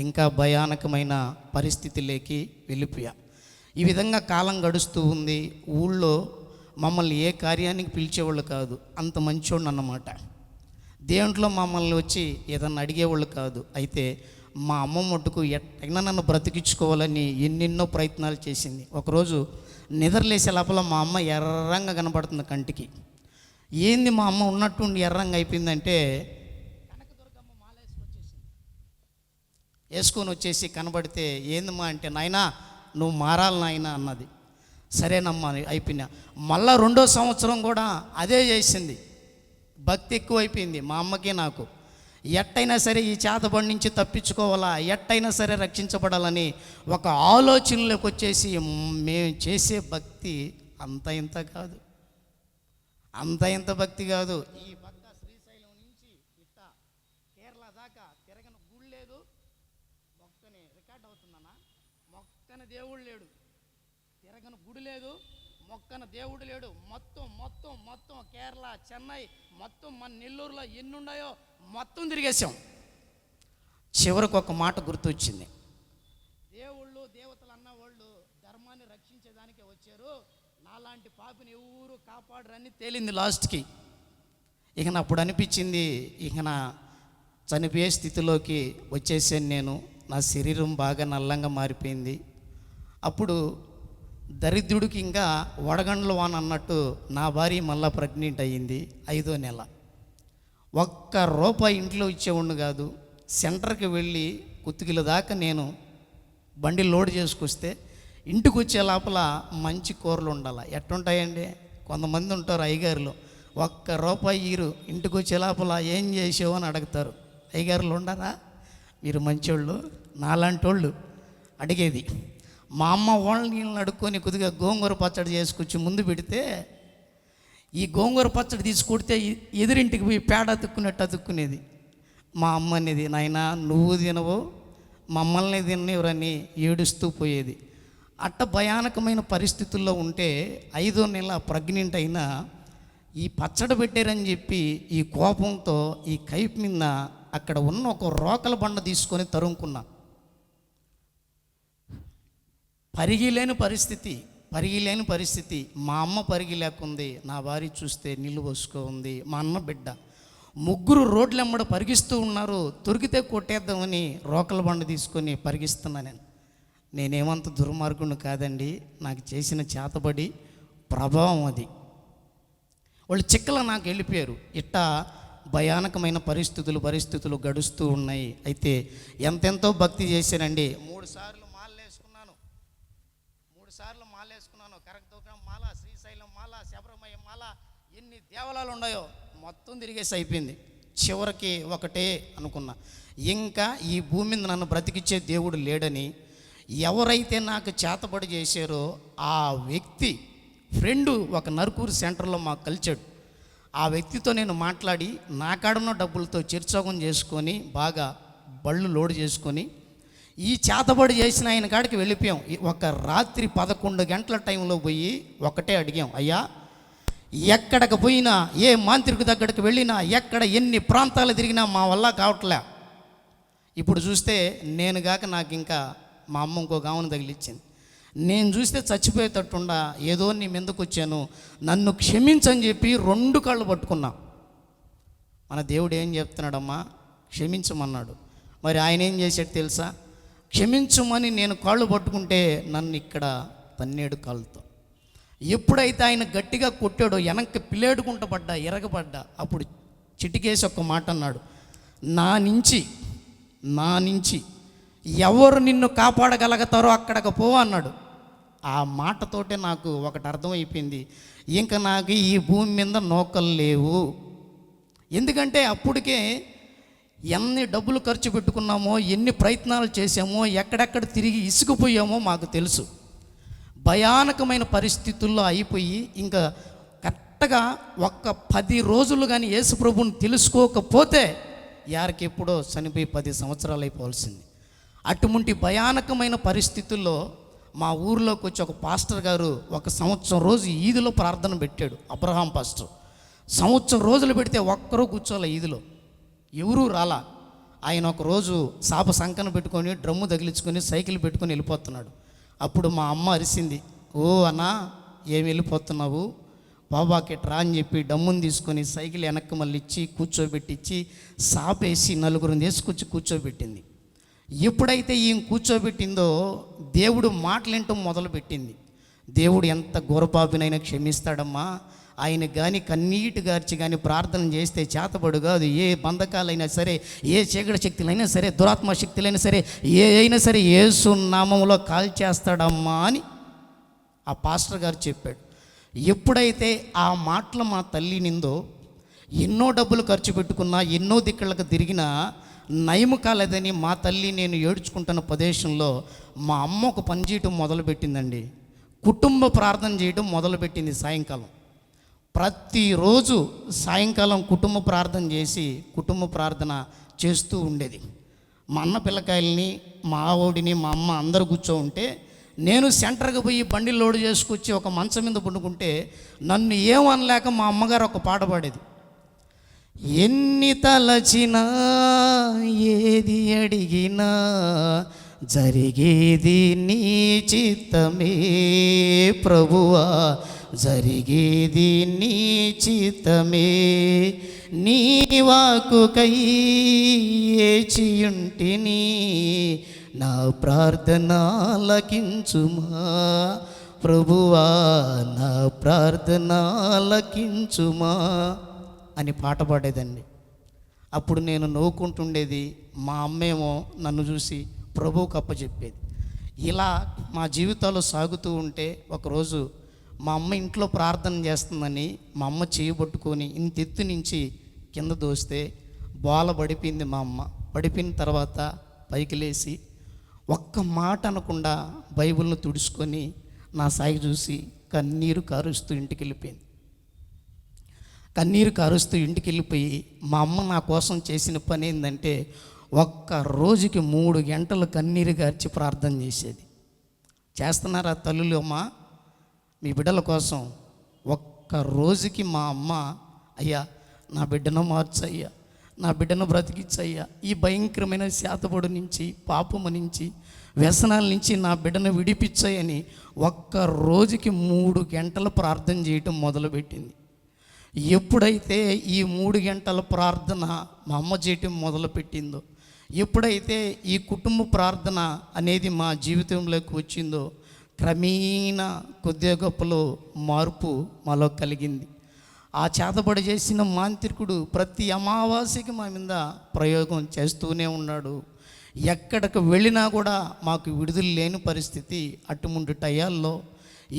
ఇంకా భయానకమైన పరిస్థితిలోకి వెళ్ళిపోయా. ఈ విధంగా కాలం గడుస్తూ ఉంది. ఊళ్ళో మమ్మల్ని ఏ కార్యానికి పిలిచేవాళ్ళు కాదు, అంత మంచోడు అన్నమాట. దేంట్లో మమ్మల్ని వచ్చి ఏదన్నా అడిగేవాళ్ళు కాదు. అయితే మా అమ్మ మట్టుకు ఎట్టైనా నన్ను బ్రతికించుకోవాలని ఎన్నెన్నో ప్రయత్నాలు చేసింది. ఒకరోజు నిద్రలేసే లోపల మా అమ్మ ఎర్రంగా కనపడుతుంది కంటికి. ఏంది మా అమ్మ ఉన్నట్టుండి ఎర్రంగా అయిపోయిందంటే, కనకదుర్గమ్మ మాల వేసుకొని వచ్చేసి కనబడితే, ఏందమ్మా అంటే, నాయనా నువ్వు మారాలి నాయనా అన్నది. సరేనమ్మా అయిపోయినా. మళ్ళా 2వ సంవత్సరం కూడా అదే చేసింది. భక్తి ఎక్కువైపోయింది మా అమ్మకి నాకు. ఎట్టయినా సరే ఈ చేతబడి నుంచి తప్పించుకోవాలా, ఎట్టయినా సరే రక్షించబడాలని ఒక ఆలోచనలోకి వచ్చేసి మేము చేసే భక్తి అంత ఇంత కాదు, అంత ఇంత భక్తి కాదు. ఈ పక్క శ్రీశైలం నుంచి ఇట్ట కేరళ దాకా తిరగని గుడి లేదు, మొక్కని రికార్డ్ అవుతుందన్నా, మొక్కన దేవుడు లేడు, తిరగని గుడి లేదు, మొక్కన దేవుడు లేడు. మొత్తం మొత్తం మొత్తం కేరళ, చెన్నై, మొత్తం మన నెల్లూరులో ఎన్ని ఉన్నాయో మొత్తం తిరిగేసాం. చివరికి ఒక మాట గుర్తొచ్చింది. దేవుళ్ళు దేవతలు అన్నవాళ్ళు ధర్మాన్ని రక్షించేదానికే వచ్చారు, నాలాంటి పాపిని ఎవరు కాపాడరని తేలింది లాస్ట్కి. ఇక అప్పుడు అనిపించింది, ఇక నా చనిపోయే స్థితిలోకి వచ్చేసాను నేను. నా శరీరం బాగా నల్లంగా మారిపోయింది. అప్పుడు దరిద్రుడికి ఇంకా వడగండ్ల వాన అన్నట్టు నా భార్య మళ్ళా ప్రెగ్నెంట్ అయ్యింది. 5వ నెల. ₹1 ఇంట్లో ఇచ్చేవాడిని కాదు. సెంటర్కి వెళ్ళి కుత్తికిల దాకా నేను బండి లోడ్ చేసుకొస్తే ఇంటికి వచ్చే లోపల మంచి కూరలు ఉండాలి. ఎట్టుంటాయండి, కొంతమంది ఉంటారు అయ్యగారులు, ₹1 ఇయ్యరు, ఇంటికి వచ్చే లోపల ఏం చేసావు అని అడుగుతారు. అయ్యగారులు ఉండరా, మీరు మంచోళ్ళు, నాలాంటి వాళ్ళు అడిగేది. మా అమ్మ వాళ్ళ నీళ్ళని అడుక్కొని కొద్దిగా గోంగూర పచ్చడి చేసుకొచ్చి ముందు పెడితే, ఈ గోంగూర పచ్చడి తీసుకొడితే ఎదురింటికి పోయి పేడ అతుక్కునేట్టు అతుక్కునేది. మా అమ్మ అనేది, నాయనా నువ్వు తినవు, మమ్మల్ని తిననివ్వరని ఏడుస్తూ పోయేది. అట్ట భయానకమైన పరిస్థితుల్లో ఉంటే 5వ నెల ప్రెగ్నెంట్ అయినా ఈ పచ్చడి పెట్టారని చెప్పి ఈ కోపంతో ఈ కైపు మీద అక్కడ ఉన్న ఒక రోకల బండ తీసుకొని తరుముకున్నా. పరిగిలేని పరిస్థితి. మా అమ్మ పరిగి లేకుంది, నా భార్య చూస్తే నీళ్ళు పోసుకో ఉంది, మా అన్న బిడ్డ ముగ్గురు రోడ్లెమ్మడ పరిగిస్తూ ఉన్నారు. దొరికితే కొట్టేద్దామని రోకల బండ తీసుకొని పరిగిస్తున్నా. నేనేమంత దుర్మార్గుని కాదండి, నాకు చేసిన చేతబడి ప్రభావం అది. వాళ్ళు చిక్కల నాకు వెళ్ళిపోయారు. ఇట్టా భయానకమైన పరిస్థితులు గడుస్తూ ఉన్నాయి. అయితే ఎంతెంతో భక్తి చేశానండి. 3 సార్లు మాల వేసుకున్నాను. కనకదుర్గమ్మ మాల, శ్రీశైలం మాల, శబరిమల మాల, ఎన్ని దేవాలయాలు ఉన్నాయో మొత్తం తిరిగేసి అయిపోయింది. చివరికి ఒకటే అనుకున్నా, ఇంకా ఈ భూమి మీద నన్ను బ్రతికిచ్చే దేవుడు లేడని. ఎవరైతే నాకు చేతబడి చేశారో ఆ వ్యక్తి ఫ్రెండు ఒక నరుకూరు సెంటర్లో మాకు కలిచాడు. ఆ వ్యక్తితో నేను మాట్లాడి నా కాడున్న డబ్బులతో చిరుచోగం చేసుకొని బాగా బళ్ళు లోడ్ చేసుకొని ఈ చేతబడి చేసిన ఆయన కాడికి వెళ్ళిపోయాం. ఒక రాత్రి 11 గంటల టైంలో పోయి ఒకటే అడిగాం, అయ్యా ఎక్కడికి పోయినా, ఏ మాంత్రికు దగ్గరికి వెళ్ళినా, ఎక్కడ ఎన్ని ప్రాంతాలు తిరిగినా మా వల్ల కావట్లే. ఇప్పుడు చూస్తే నేను కాక నాకు ఇంకా మా అమ్మ ఇంకో గావును తగిలిచ్చింది. నేను చూస్తే చచ్చిపోయేటట్టుండా ఏదో నీ మీదకు వచ్చాను, నన్ను క్షమించని చెప్పి 2 కాళ్ళు పట్టుకున్నా. మన దేవుడు ఏం చెప్తున్నాడమ్మా, క్షమించమన్నాడు. మరి ఆయన ఏం చేశాడు తెలుసా, క్షమించమని నేను కాళ్ళు పట్టుకుంటే నన్ను ఇక్కడ తన్నేడు కాళ్ళతో. ఎప్పుడైతే ఆయన గట్టిగా కొట్టాడో వెనక్కి పిల్లేడుకుంటూ పడ్డా, ఎరగబడ్డా. అప్పుడు చిటికేసి ఒక మాట అన్నాడు, నా నుంచి ఎవరు నిన్ను కాపాడగలుగుతారో అక్కడికి పో అన్నాడు. ఆ మాటతోటే నాకు ఒకటి అర్థమైపోయింది, ఇంకా నాకు ఈ భూమి మీద నోకలు లేవు. ఎందుకంటే అప్పటికే ఎన్ని డబ్బులు ఖర్చు పెట్టుకున్నామో, ఎన్ని ప్రయత్నాలు చేసామో, ఎక్కడెక్కడ తిరిగి ఇసుకుపోయామో మాకు తెలుసు. భయానకమైన పరిస్థితుల్లో అయిపోయి ఇంకా కరెక్ట్గా 10 రోజులు కానీ యేసుప్రభుని తెలుసుకోకపోతే యారికెప్పుడో చనిపోయి 10 సంవత్సరాలు అయిపోవాల్సింది. అటువంటి భయానకమైన పరిస్థితుల్లో మా ఊరిలోకి వచ్చి ఒక పాస్టర్ గారు 1 సంవత్సరం రోజు ఈదులో ప్రార్థన పెట్టాడు. అబ్రహాం పాస్టర్ సంవత్సరం రోజులు పెడితే ఒక్కరూ కూర్చోలే ఈదులో. ఎవరూ రాలా. ఆయన ఒకరోజు సాప సంకన పెట్టుకొని డ్రమ్ము తగిలించుకొని సైకిల్ పెట్టుకొని వెళ్ళిపోతున్నాడు. అప్పుడు మా అమ్మ అరిసింది, ఓ అన్నా ఏమి వెళ్ళిపోతున్నావు, బాబాకి రా అని చెప్పి డమ్ముని తీసుకొని సైకిల్ వెనక్కి మళ్ళీ ఇచ్చి కూర్చోబెట్టించి సాపేసి నలుగురిని తీసుకొచ్చి కూర్చోబెట్టింది. ఎప్పుడైతే ఈయన కూర్చోబెట్టిందో దేవుడు మాటలేంటో మొదలుపెట్టింది. దేవుడు ఎంత ఘోరపాపినైనా క్షమిస్తాడమ్మా, ఆయన కానీ కన్నీటి గార్చి కానీ ప్రార్థన చేస్తే చేతబడుగా అది ఏ బంధకాలైనా సరే, ఏ చీకటి శక్తులైనా సరే, దురాత్మ శక్తులైనా సరే, ఏ అయినా సరే యేసు నామములో కాల్చేస్తాడమ్మా అని ఆ పాస్టర్ గారు చెప్పాడు. ఎప్పుడైతే ఆ మాటలు మా తల్లి నిందో, ఎన్నో డబ్బులు ఖర్చు పెట్టుకున్నా, ఎన్నో దిక్కులకు తిరిగినా నయము కాలేదని మా తల్లి నేను ఏడ్చుకుంటున్న ప్రదేశంలో మా అమ్మ ఒక పని చేయటం మొదలుపెట్టిందండి. కుటుంబ ప్రార్థన చేయడం మొదలుపెట్టింది. సాయంకాలం ప్రతిరోజు సాయంకాలం కుటుంబ ప్రార్థన చేసి కుటుంబ ప్రార్థన చేస్తూ ఉండేది. మా అన్న పిల్లకాయల్ని, మా ఆవిడిని, మా అమ్మ అందరూ కూర్చో ఉంటే నేను సెంటర్కి పోయి బండి లోడ్ చేసుకొచ్చి ఒక మంచం మీద పండుకుంటే నన్ను ఏమనలేక మా అమ్మగారు ఒక పాట పాడేది. ఎన్ని తలచినా ఏది అడిగినా జరిగేది నీ చిత్తమే ప్రభువా, జరిగేది నీ చిత్తమే, నీ వాక్కుకై ఏచియుంటిని, నా ప్రార్థన ఆలకించుమా ప్రభువా, నా ప్రార్థన ఆలకించుమా అని పాట పాడేదండి. అప్పుడు నేను నవ్వుకుంటుండేది. మా అమ్మేమో నన్ను చూసి ప్రభువుకు అప్పచెప్పేది. ఇలా మా జీవితాలు సాగుతూ ఉంటే ఒకరోజు మా అమ్మ ఇంట్లో ప్రార్థన చేస్తుందని మా అమ్మ చేయబట్టుకొని ఇంత ఎత్తు నుంచి కింద దోస్తే బోల పడిపోయింది. మా అమ్మ పడిపోయిన తర్వాత పైకి లేచి ఒక్క మాట అనకుండా బైబిల్ను తుడుచుకొని నా సాయి చూసి కన్నీరు కారుస్తూ ఇంటికి వెళ్ళిపోయింది. కన్నీరు కారుస్తూ ఇంటికి వెళ్ళిపోయి మా అమ్మ నా కోసం చేసిన పని ఏంటంటే ఒక్క రోజుకి 3 గంటలు కన్నీరు గార్చి ప్రార్థన చేసేది. చేస్తున్నారా తల్లులు అమ్మ మీ బిడ్డల కోసం? ఒక్క రోజుకి మా అమ్మ, అయ్యా నా బిడ్డను మార్చయ్యా, నా బిడ్డను బ్రతికిచ్చయ్యా, ఈ భయంకరమైన శాతపడు నుంచి, పాపము నుంచి, వ్యసనాల నుంచి నా బిడ్డను విడిపించాయని ఒక్క రోజుకి 3 గంటలు ప్రార్థన చేయటం మొదలుపెట్టింది. ఎప్పుడైతే ఈ 3 గంటల ప్రార్థన మా అమ్మ చేయటం మొదలుపెట్టిందో, ఎప్పుడైతే ఈ కుటుంబ ప్రార్థన అనేది మా జీవితంలోకి వచ్చిందో క్రమేణా కొద్దిగా గొప్పలో మార్పు మాలో కలిగింది. ఆ చేతబడి చేసిన మాంత్రికుడు ప్రతి అమావాస్యకి మా మీద ప్రయోగం చేస్తూనే ఉన్నాడు. ఎక్కడికి వెళ్ళినా కూడా మాకు విడుదల లేని పరిస్థితి. అటువంటి టయాల్లో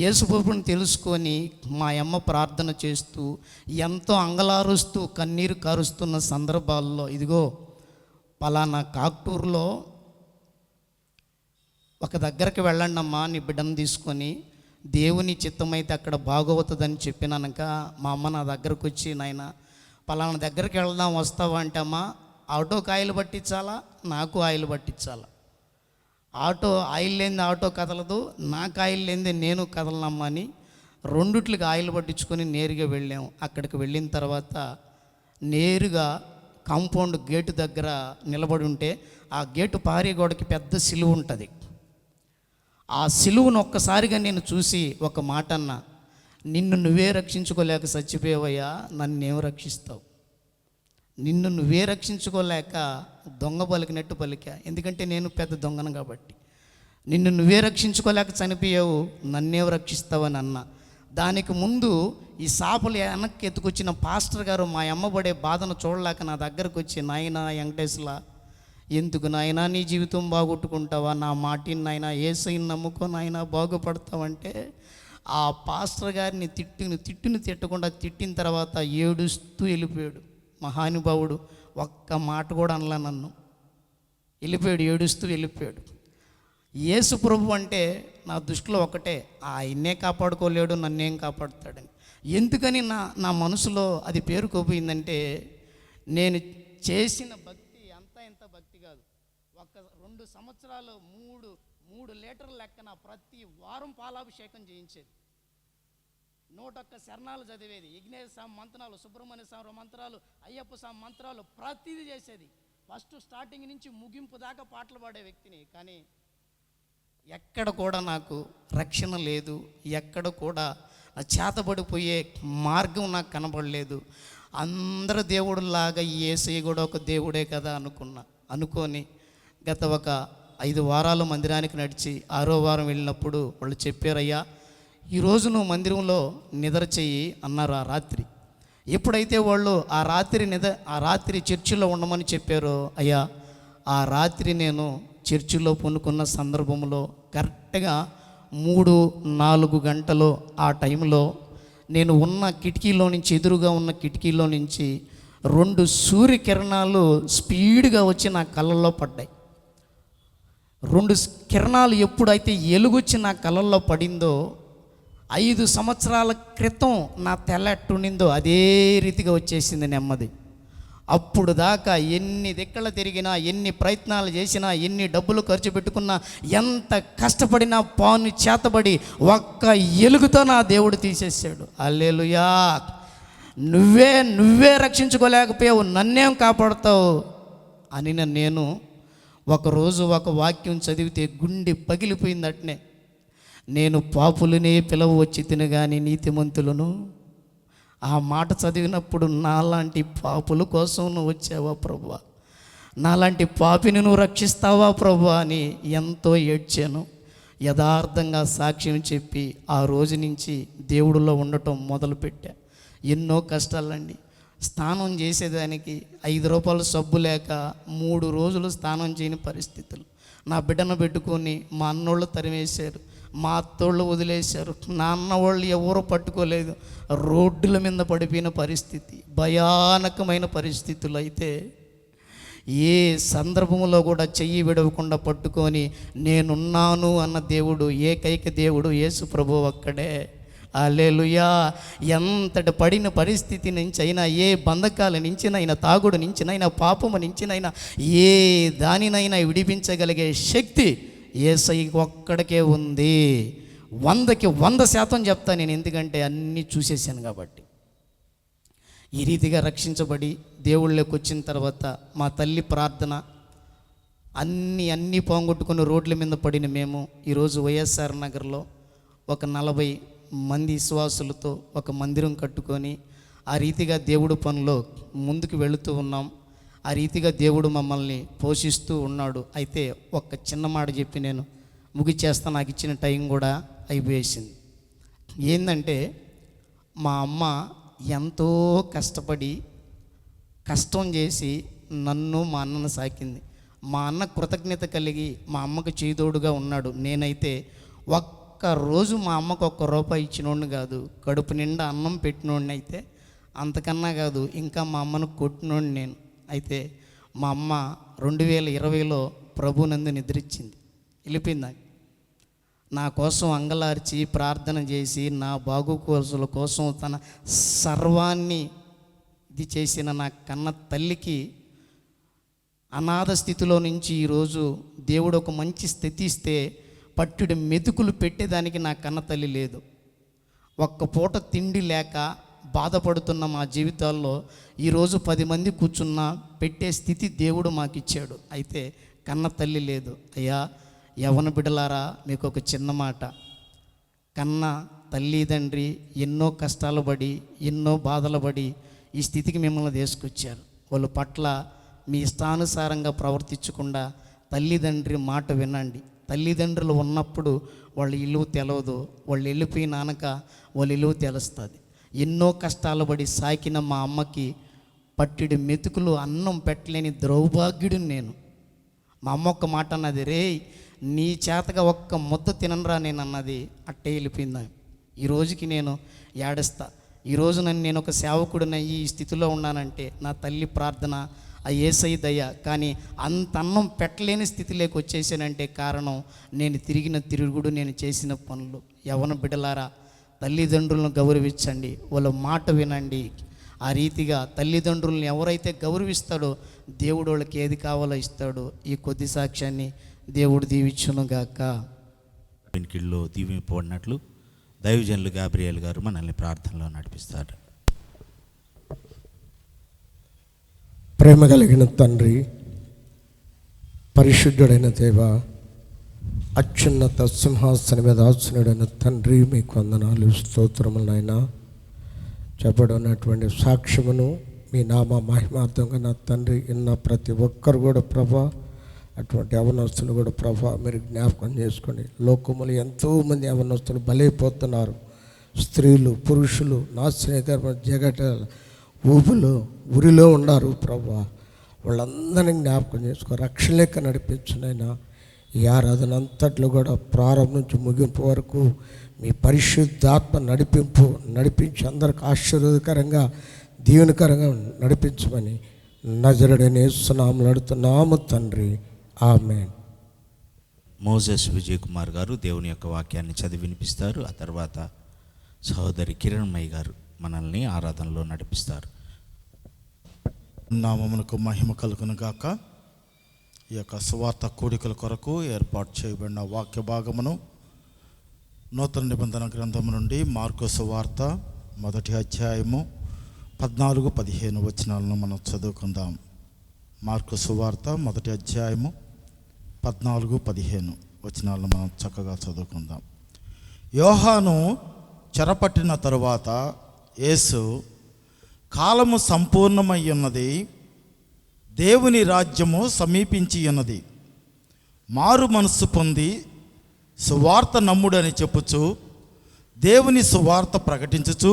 యేసుప్రభుని తెలుసుకొని మా అమ్మ ప్రార్థన చేస్తూ ఎంతో అంగలారుస్తూ కన్నీరు కారుస్తున్న సందర్భాల్లో, ఇదిగో పలానా కాక్టూరులో ఒక దగ్గరికి వెళ్ళండి అమ్మా నీ బిడ్డను తీసుకొని, దేవుని చిత్తమైతే అక్కడ బాగవుతుందని చెప్పినాక మా అమ్మ నా దగ్గరకు వచ్చి, నాయన పలానా దగ్గరికి వెళ్దాం వస్తావా అంటే, అమ్మా ఆటోకి ఆయిల్ పట్టించాలా, నాకు ఆయిల్ పట్టించాలా, ఆటో ఆయిల్ లేనిది ఆటో కదలదు, నాకు ఆయిల్ లేనిది నేను కదలనమ్మా అని 2 ఆయిల్ పట్టించుకొని నేరుగా వెళ్ళాము. అక్కడికి వెళ్ళిన తర్వాత నేరుగా కాంపౌండ్ గేటు దగ్గర నిలబడి ఉంటే ఆ గేటు పారే గోడకి పెద్ద సిలువ ఉంటుంది. ఆ సిలువను ఒక్కసారిగా నేను చూసి ఒక మాట అన్నా, నిన్ను నువ్వే రక్షించుకోలేక చచ్చిపోయావయ్యా, నన్నేం రక్షిస్తావు? నిన్ను నువ్వే రక్షించుకోలేక దొంగ పలికినట్టు పలికా, ఎందుకంటే నేను పెద్ద దొంగను కాబట్టి. నిన్ను నువ్వే రక్షించుకోలేక చనిపోయావు, నన్నేం రక్షిస్తావని అన్నా. దానికి ముందు ఈ సాపలు వెనక్కి ఎత్తుకొచ్చిన పాస్టర్ గారు మా అమ్మ పడే బాధను చూడలేక నా దగ్గరకు వచ్చి, నాయనా వెంకటేశ్వలా, ఎందుకు నాయనా నీ జీవితం బాగొట్టుకుంటావా, నా మాటిని నాయనా యేసయ్యని నమ్ముకో నాయనా బాగుపడతావంటే, ఆ పాస్టర్ గారిని తిట్టకుండా తిట్టిన తర్వాత ఏడుస్తూ వెళ్ళిపోయాడు. మహానుభావుడు ఒక్క మాట కూడా అనలా, నన్ను వెళ్ళిపోయాడు, ఏడుస్తూ వెళ్ళిపోయాడు. యేసు ప్రభు అంటే నా దృష్టిలో ఒకటే, ఆయన్నే కాపాడుకోలేడు, నన్నేం కాపాడుతాడని. ఎందుకని నా మనసులో అది పేరుకోపోయిందంటే, నేను చేసిన భక్తి అంతా ఇంత భక్తి కాదు. 2 సంవత్సరాలు 3 లీటర్ల లెక్కన ప్రతి వారం పాలాభిషేకం చేయించేది. 101 శరణాలు చదివేది, విఘ్నేశ్వర స్వామి మంత్రాలు, సుబ్రహ్మణ్య స్వామి మంత్రాలు, అయ్యప్ప స్వామి మంత్రాలు, ప్రతిదీ చేసేది. ఫస్ట్ స్టార్టింగ్ నుంచి ముగింపు దాకా పాటలు పాడే వ్యక్తిని. కానీ ఎక్కడ కూడా నాకు రక్షణ లేదు, ఎక్కడ కూడా నా చేతబడిపోయే మార్గం నాకు కనబడలేదు. అందరు దేవుడులాగా యేసయ్య కూడా ఒక దేవుడే కదా అనుకొని గత ఒక 5 వారాలు మందిరానికి నడిచి 6వ వారం వెళ్ళినప్పుడు వాళ్ళు చెప్పారయ్యా, ఈరోజు నువ్వు మందిరంలో నిద్ర చెయ్యి అన్నారు. ఆ రాత్రి ఎప్పుడైతే వాళ్ళు ఆ రాత్రి చర్చిలో ఉండమని చెప్పారో, అయ్యా ఆ రాత్రి నేను చర్చిలో పొనుకున్న సందర్భంలో కరెక్ట్గా 3-4 గంటలు ఆ టైంలో నేను ఉన్న కిటికీలో నుంచి, ఎదురుగా ఉన్న కిటికీలో నుంచి 2 సూర్యకిరణాలు స్పీడ్గా వచ్చి నా కళ్ళల్లో పడ్డాయి. 2 కిరణాలు ఎప్పుడైతే ఎలుగొచ్చి నా కళ్ళల్లో పడిందో, 5 సంవత్సరాల క్రితం నా తెల్ల ఎట్టుండిందో అదే రీతిగా వచ్చేసింది నెమ్మది. అప్పుడు దాకా ఎన్ని దిక్కలు తిరిగినా, ఎన్ని ప్రయత్నాలు చేసినా, ఎన్ని డబ్బులు ఖర్చు పెట్టుకున్నా, ఎంత కష్టపడినా పాను చేతబడి ఒక్క ఎలుగుతో నా దేవుడు తీసేసాడు. హల్లెలూయా. నువ్వే రక్షించుకోలేకపోయావు, నన్నేం కాపాడుతావు అని నేను ఒకరోజు ఒక వాక్యం చదివితే గుండె పగిలిపోయింది. అట్నే, నేను పాపులనే పిలవ వచ్చి తిని కానీ నీతిమంతులను. ఆ మాట చదివినప్పుడు నాలాంటి పాపుల కోసం నువ్వు వచ్చావా ప్రభువా, నాలాంటి పాపిని నువ్వు రక్షిస్తావా ప్రభువా అని ఎంతో ఏడ్చాను. యథార్థంగా సాక్ష్యం చెప్పి ఆ రోజు నుంచి దేవుడిలో ఉండటం మొదలుపెట్టా. ఎన్నో కష్టాలండి. స్నానం చేసేదానికి 5 రూపాయలు సబ్బు లేక 3 రోజులు స్నానం చేయని పరిస్థితులు. నా బిడ్డను పెట్టుకొని మా అన్నోళ్ళు తరిమేశారు, మా అత్తోళ్ళు వదిలేశారు, నా అన్న వాళ్ళు ఎవరో పట్టుకోలేదు. రోడ్డుల మీద పడిపోయిన పరిస్థితి, భయానకమైన పరిస్థితులు. అయితే ఏ సందర్భంలో కూడా చెయ్యి విడవకుండా పట్టుకొని నేనున్నాను అన్న దేవుడు, ఏకైక దేవుడు యేసు ప్రభువు ఒక్కడే. హల్లెలూయా. ఎంతటి పడిన పరిస్థితి నుంచి అయినా, ఏ బంధకాల నుంచినైనా, తాగుడు నుంచినైనా, పాపము నుంచినైనా, ఏ దానినైనా విడిపించగలిగే శక్తి యేసయ్యకి ఒక్కడికే ఉంది. 100కి 100% చెప్తాను నేను, ఎందుకంటే అన్నీ చూసేసాను కాబట్టి. ఈ రీతిగా రక్షించబడి దేవుళ్ళకి వచ్చిన తర్వాత మా తల్లి ప్రార్థన అన్నీ పోగొట్టుకుని రోడ్ల మీద పడిన మేము ఈరోజు వైఎస్ఆర్ నగర్లో ఒక 40 మంది విశ్వాసులతో ఒక మందిరం కట్టుకొని ఆ రీతిగా దేవుడు పనిలో ముందుకు వెళుతూ ఉన్నాం. ఆ రీతిగా దేవుడు మమ్మల్ని పోషిస్తూ ఉన్నాడు. అయితే ఒక చిన్న మాట చెప్పి నేను ముగిచేస్తా, నాకు ఇచ్చిన టైం కూడా అయిపోయేసింది. ఏంటంటే, మా అమ్మ ఎంతో కష్టపడి కష్టం చేసి నన్ను మా అన్నను సాకింది. మా అన్న కృతజ్ఞత కలిగి మా అమ్మకు చేదోడుగా ఉన్నాడు. నేనైతే ఒక్కరోజు మా అమ్మకు ₹1 ఇచ్చినోడిని కాదు, కడుపు నిండా అన్నం పెట్టినోడిని అయితే అంతకన్నా కాదు, ఇంకా మా అమ్మను కొట్టినోడిని నేను. అయితే మా అమ్మ 2020లో ప్రభునందు నిద్రించింది, వెళ్ళిపోయింది. నా కోసం అంగలార్చి ప్రార్థన చేసి నా బాగుకోసుల కోసం తన సర్వాన్ని ఇది చేసిన నా కన్న తల్లికి అనాథ స్థితిలో నుంచి ఈరోజు దేవుడు ఒక మంచి స్థితి ఇస్తే పట్టుడి మెతుకులు పెట్టేదానికి నా కన్న తల్లి లేదు. ఒక్క పూట తిండి లేక బాధపడుతున్న మా జీవితాల్లో ఈరోజు 10 మంది కూర్చున్న పెట్టే స్థితి దేవుడు మాకు ఇచ్చాడు. అయితే కన్న తల్లి లేదు. అయ్యా యవ్వన బిడ్డలారా, మీకు ఒక చిన్న మాట, కన్న తల్లిదండ్రి ఎన్నో కష్టాలు పడి ఎన్నో బాధలు పడి ఈ స్థితికి మిమ్మల్ని తీసుకొచ్చారు. వాళ్ళ పట్ల మీ ఇష్టానుసారంగా ప్రవర్తించకుండా తల్లిదండ్రి మాట వినండి. తల్లిదండ్రులు ఉన్నప్పుడు వాళ్ళ ఇల్లు తెలవదు, వాళ్ళు వెళ్ళిపోయినాక వాళ్ళ ఇల్లు తెలుస్తుంది. ఎన్నో కష్టాలు పడి సాకిన మా అమ్మకి పట్టిడి మెతుకులు అన్నం పెట్టలేని దౌర్భాగ్యుడు నేను. మా అమ్మ ఒక్క మాట అన్నది, రే నీ చేతగా ఒక్క ముద్ద తినరా నేను అన్నది. అట్టే వెళ్ళిపోయింది. ఈ రోజుకి నేను ఏడుస్తా. ఈరోజు నేను ఒక సేవకుడిని ఈ స్థితిలో ఉన్నానంటే నా తల్లి ప్రార్థన, ఆ యేసయ్య దయ. కానీ అంత అన్నం పెట్టలేని స్థితిలోకి వచ్చేసానంటే కారణం నేను తిరిగిన తిరుగుడు, నేను చేసిన పనులు. యవ్వన బిడ్డలారా, తల్లిదండ్రులను గౌరవించండి, వాళ్ళ మాట వినండి. ఆ రీతిగా తల్లిదండ్రులను ఎవరైతే గౌరవిస్తాడో దేవుడు వాళ్ళకి ఏది కావాలో ఇస్తాడో. ఈ కొద్ది సాక్ష్యాన్ని దేవుడు దీవించునుగాక.
వెనుకిల్లో దీవింపబడినట్లు దైవజనులు గాబ్రియల్ గారు మనల్ని ప్రార్థనలో నడిపిస్తారు.
ప్రేమ కలిగిన తండ్రి, పరిశుద్ధుడైన దేవ, అత్యున్నత సింహాసనం మీద ఆసనుడైన తండ్రి, మీకు వందనాలు, స్తోత్రములు నాయనా. చెప్పబడినటువంటి సాక్ష్యమును మీ నామ మహిమార్థంగా నా తండ్రి ఇన్న ప్రతి ఒక్కరు కూడా ప్రభా, అటువంటి యవనస్తులు కూడా ప్రభా మీరు జ్ఞాపకం చేసుకోండి. లోకములు ఎంతోమంది యవనస్తులు బలైపోతున్నారు. స్త్రీలు, పురుషులు నాశనకరమైన జగట ఊపులో ఉరిలో ఉన్నారు ప్రభా. వాళ్ళందరినీ జ్ఞాపకం చేసుకో, రక్షలేక నడిపించునైనా. ఈ ఆరాధన అంతట్లో కూడా ప్రారంభం నుంచి ముగింపు వరకు మీ పరిశుద్ధాత్మ నడిపించి అందరికి ఆశీర్వాదకరంగా దీవెనకరంగా నడిపించమని నజరుడైన యేసు నామములో అడుగుతున్నాము తండ్రి, ఆమేన్.
మోజెస్ విజయ్ కుమార్ గారు దేవుని యొక్క వాక్యాన్ని చదివి వినిపిస్తారు. ఆ తర్వాత సహోదరి కిరణ్మయ్య గారు మనల్ని ఆరాధనలో నడిపిస్తారు.
నామమునకు మహిమ కలుగును గాక. ఈ యొక్క సువార్త కూడికల కొరకు ఏర్పాటు చేయబడిన వాక్య భాగమును నూతన నిబంధన గ్రంథము నుండి మార్కు సువార్త 1వ అధ్యాయము 14-15 వచనాలను మనం చదువుకుందాం. మార్కు సువార్త 1వ అధ్యాయము 14-15 వచనాలను మనం చక్కగా చదువుకుందాం. యోహాను చెరపట్టిన తరువాత యేసు, కాలము సంపూర్ణమై ఉన్నది, దేవుని రాజ్యము సమీపించి ఉన్నది, మారు మనస్సు పొంది సువార్త నమ్ముడని చెప్పుచు దేవుని సువార్త ప్రకటించుచు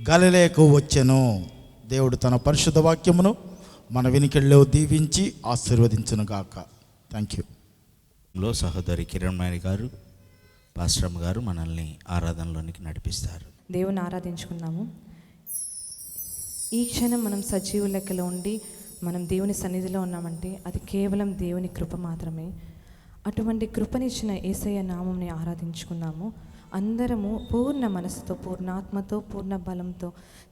గలిలయకు వచ్చెను. దేవుడు తన పరిశుద్ధ వాక్యమును మన వినికిడిలో దీవించి ఆశీర్వదించునుగాక. Thank you.
సహోదరి కిరణ్మయ్య గారు, పాస్టమ్ గారు మనల్ని ఆరాధనలోనికి నడిపిస్తారు.
దేవుని ఆరాధించుకున్నాము. ఈ క్షణం మనం సజీవ లెక్కలో ఉండి మనం దేవుని సన్నిధిలో ఉన్నామంటే అది కేవలం దేవుని కృప మాత్రమే. అటువంటి కృపనిచ్చిన యేసయ్య నామంని ఆరాధించుకున్నాము. అందరము పూర్ణ మనసుతో, పూర్ణాత్మతో, పూర్ణ బలంతో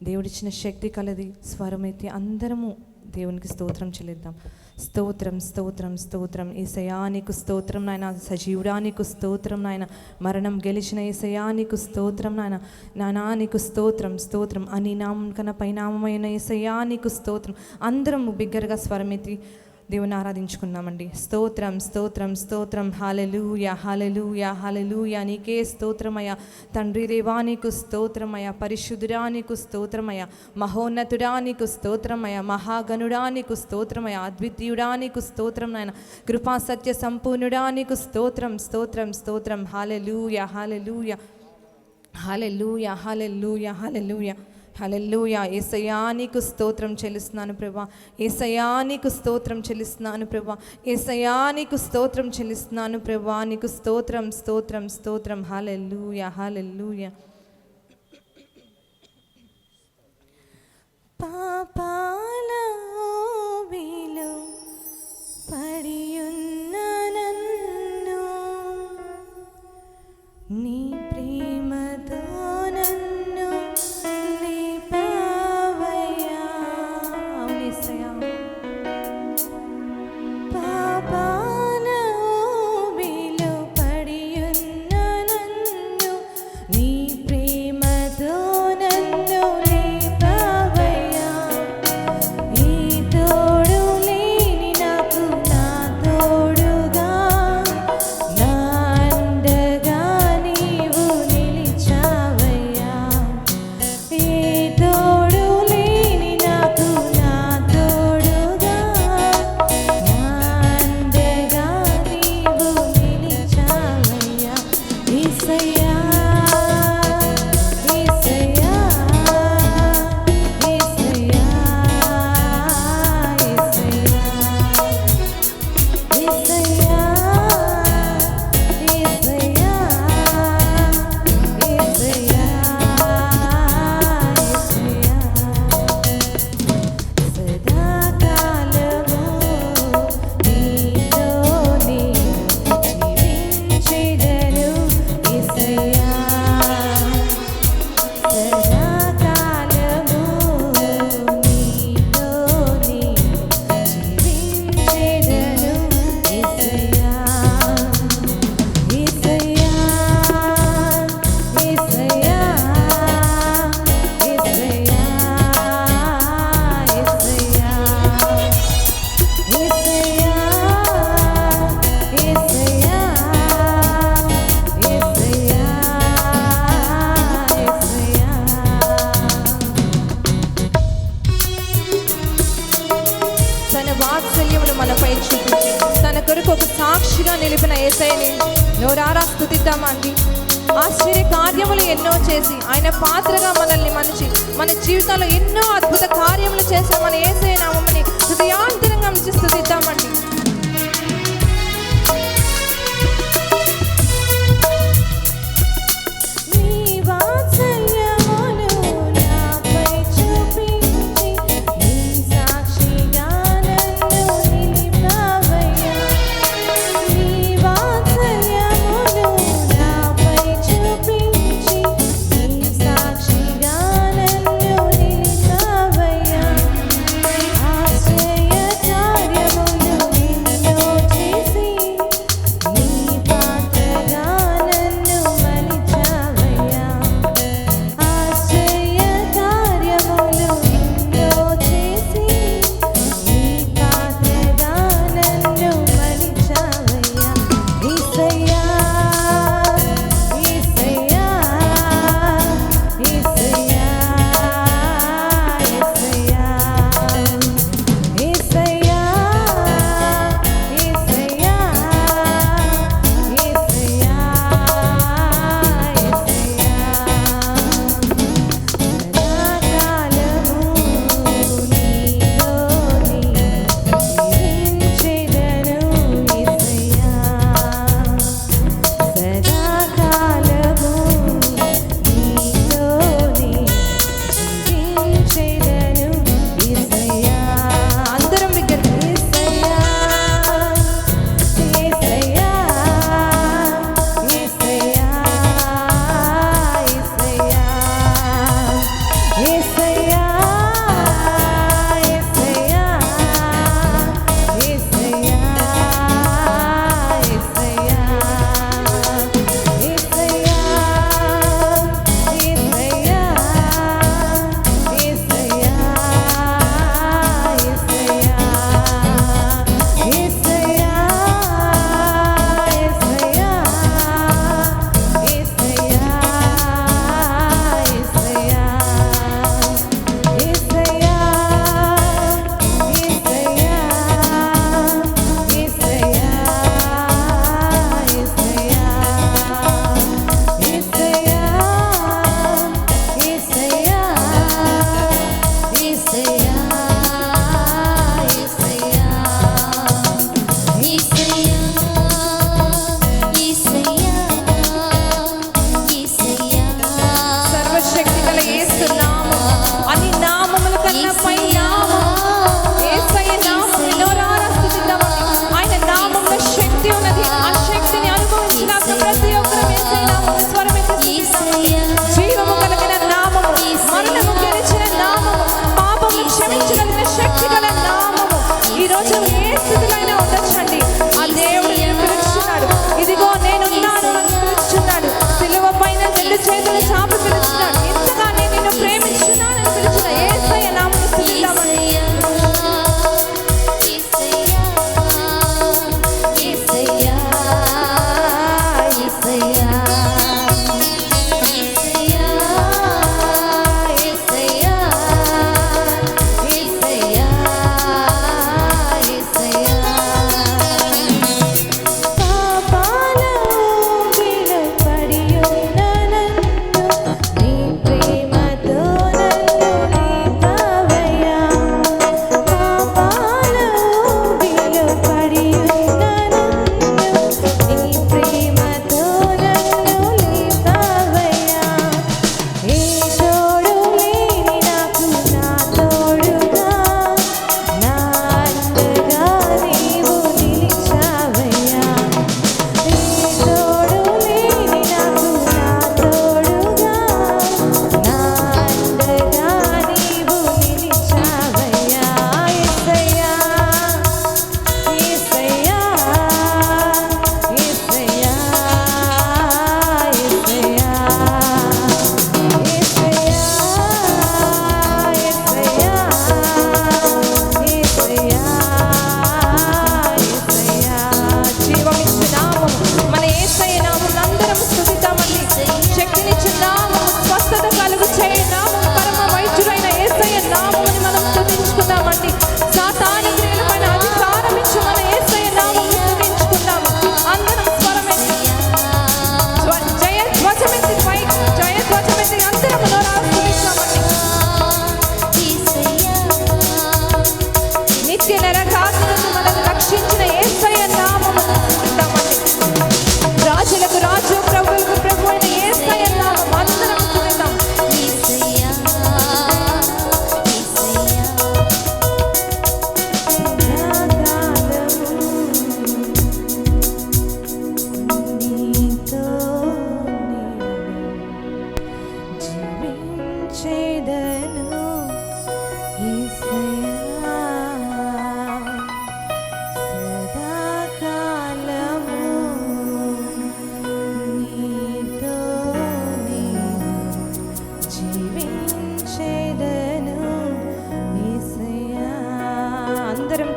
దేవుడిచ్చిన శక్తి కలది స్వరమైతే అందరము దేవునికి స్తోత్రం చెల్లిద్దాం. స్తోత్రం, స్తోత్రం, స్తోత్రం. యేసయ్యా నీకు స్తోత్రం నాయన. సజీవుడా నీకు స్తోత్రం నాయన. మరణం గెలిచిన యేసయ్యా నీకు స్తోత్రం నాయన. నానా నీకు స్తోత్రం, స్తోత్రం. అని నామం కన్నా పైనామమైన యేసయ్యా నీకు స్తోత్రం. అందరం బిగ్గరగా స్వరమెత్తి దేవుని ఆరాధించుకున్నామండి. స్తోత్రం, స్తోత్రం, స్తోత్రం. హల్లెలూయా, హల్లెలూయా, హల్లెలూయా. నీకే స్తోత్రమయ్యా తండ్రి దేవా, నీకు స్తోత్రమయ్యా. పరిశుద్ధుడా నీకు స్తోత్రమయ్యా. మహోన్నతుడా నీకు స్తోత్రమయ్యా. మహాగణుడా నీకు స్తోత్రమయ్యా. అద్వితీయుడా నీకు స్తోత్రం నాయన. కృపా సత్య సంపూర్ణుడా నీకు స్తోత్రం, స్తోత్రం, స్తోత్రం. హల్లెలూయా, హల్లెలూయా, హల్లెలూయా, హల్లెలూయా, హల్లెలూయా, హల్లెలూయా. యేసయ్యా నీకు స్తోత్రం చెల్లిస్తున్నాను ప్రభా. యేసయ్యా నీకు స్తోత్రం చెల్లిస్తున్నాను ప్రభా. యేసయ్యా నీకు స్తోత్రం చెల్లిస్తున్నాను ప్రభా. నీకు స్తోత్రం, స్తోత్రం, స్తోత్రం. హల్లెలూయా, హల్లెలూయా. పాపాల ఊబిలో పడియున్న నన్ను నీ ప్రేమతో నన్ను లేపావయ్యా. యేసయ్యా పాపాల ఊబిలో పడియున్న నన్ను నీ ప్రేమతో నన్ను లేపావయ్యా. నాపై చూపించి తన కొరకు ఒక సాక్షిగా నిలిపిన యేసయ్యని నోరారా స్తుతిద్దామండి. ఆశ్చర్య కార్యములు ఎన్నో చేసి ఆయన పాత్రగా మనల్ని మలిచి మన జీవితాల్లో ఎన్నో అద్భుత కార్యములు చేసిన మన యేసయ్య నామముని హృదయాంతరంగా స్తుతిద్దామండి.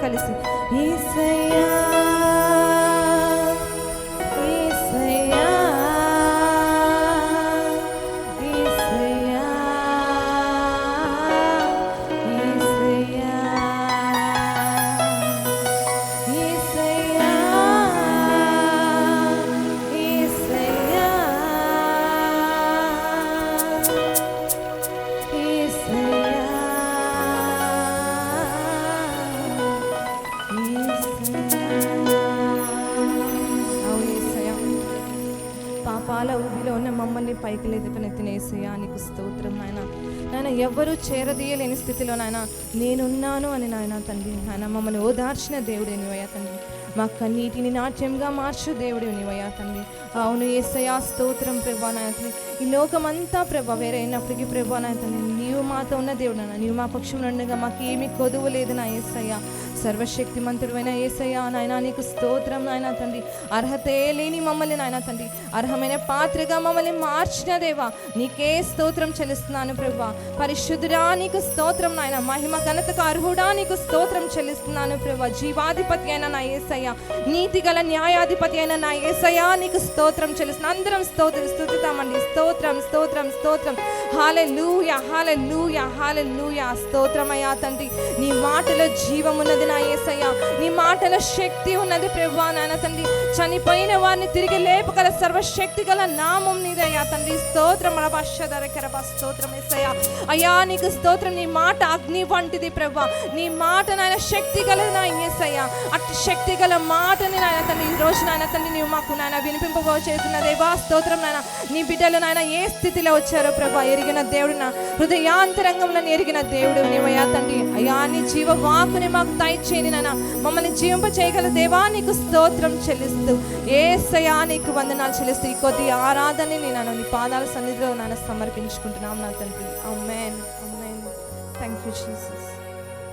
కలిసి యేసయ్యా యేసయ్యా యేసయ్యా యేసయ్యా యేసయ్యా యేసయ్యా పాపాల ఊబిలో ఉన్న మమ్మల్ని పైకి లేదుపనెత్తిన యేసయ్యా నీకు స్తోత్రం నాయన. నాయన ఎవ్వరూ చేరదీయలేని స్థితిలో నాయన నేనున్నాను అని నాయన తండ్రి నాయన మమ్మల్ని ఓదార్చిన దేవుడే నీవయ్యా తండ్రి. మా కన్నీటిని నాట్యంగా మార్చు దేవుడే నీవయ్యా తండ్రి. అవును యేసయ్యా స్తోత్రం ప్రభా నాయన తండ్రి. ఈ లోకమంతా ప్రభా వేరే అయినప్పటికీ ప్రభా నాయన తండ్రి నీవు మాతో ఉన్న దేవుడు నాయన. నీవు మా పక్షంలో ఉండగా మాకు ఏమీ కొదువు లేదు నా యేసయ్యా. సర్వశక్తిమంతుడైన యేసయ్యా నాయన నీకు స్తోత్రం నాయన తండ్రి. అర్హతే లేని మమ్మల్ని నాయన తండ్రి అర్హమైన పాత్రగా మమ్మల్ని మార్చిన దేవా నీకే స్తోత్రం చెల్లిస్తున్నాను ప్రభా. పరిశుద్ధుడా నీకు స్తోత్రం నాయన. మహిమ ఘనతకు అర్హుడా నీకు స్తోత్రం చెల్లిస్తున్నాను ప్రభా. జీవాధిపతి అయిన నా యేసయ్యా, నీతి గల న్యాయాధిపతి అయిన నా యేసయ్యా నీకు స్తోత్రం చెల్లిస్తున్నాను. అందరం స్తుతిద్దామండి. స్తోత్రం స్తోత్రం స్తోత్రం. హల్లెలూయా హల్లెలూయా హల్లెలూయా. స్తోత్రమయ్యా తండ్రి. నీ మాటలో జీవం ఉన్నది నా యేసయ్యా. నీ మాటలో శక్తి ఉన్నది ప్రభువా నాయన తండ్రి. చనిపోయిన వారిని తిరిగి లేపగల సర్వశక్తి గల నామం నీదయ్యా తండ్రి. స్తోత్రం స్తోత్రం యేసయ్యా. అయ్యా నీకు స్తోత్రం. నీ మాట అగ్ని వంటిది ప్రభువా. నీ మాట నాయన శక్తి గలది నా యేసయ్యా. అట్టి శక్తి గల మాటని నాయన తండ్రి ఈ రోజు నాయన తండ్రి నీవు మాకు నాయన వినిపింపబో చేస్తున్న దేవా స్తోత్రం నాయన. నీ బిడ్డలు నాయన ఏ స్థితిలో వచ్చారో ప్రభా ఎరిగిన దేవుడు, నా హృదయాంతరంగంలో ఎరిగిన దేవుడు నీవయ్యా తండ్రి. అయ్యా నీ జీవ వాక్కుని మాకు దయచేయని నాయన మమ్మల్ని జీవింప చేయగల దేవా నీకు స్తోత్రం చెల్లిస్తూ యేసయ్యా నీకు వందనాలు చెల్లిస్తూ ఈ కొద్ది ఆరాధనని నేను నీ పాదాల సన్నిధిలో నాయన సమర్పించుకుంటున్నాం నా తండ్రి. Amen amen. Thank you Jesus.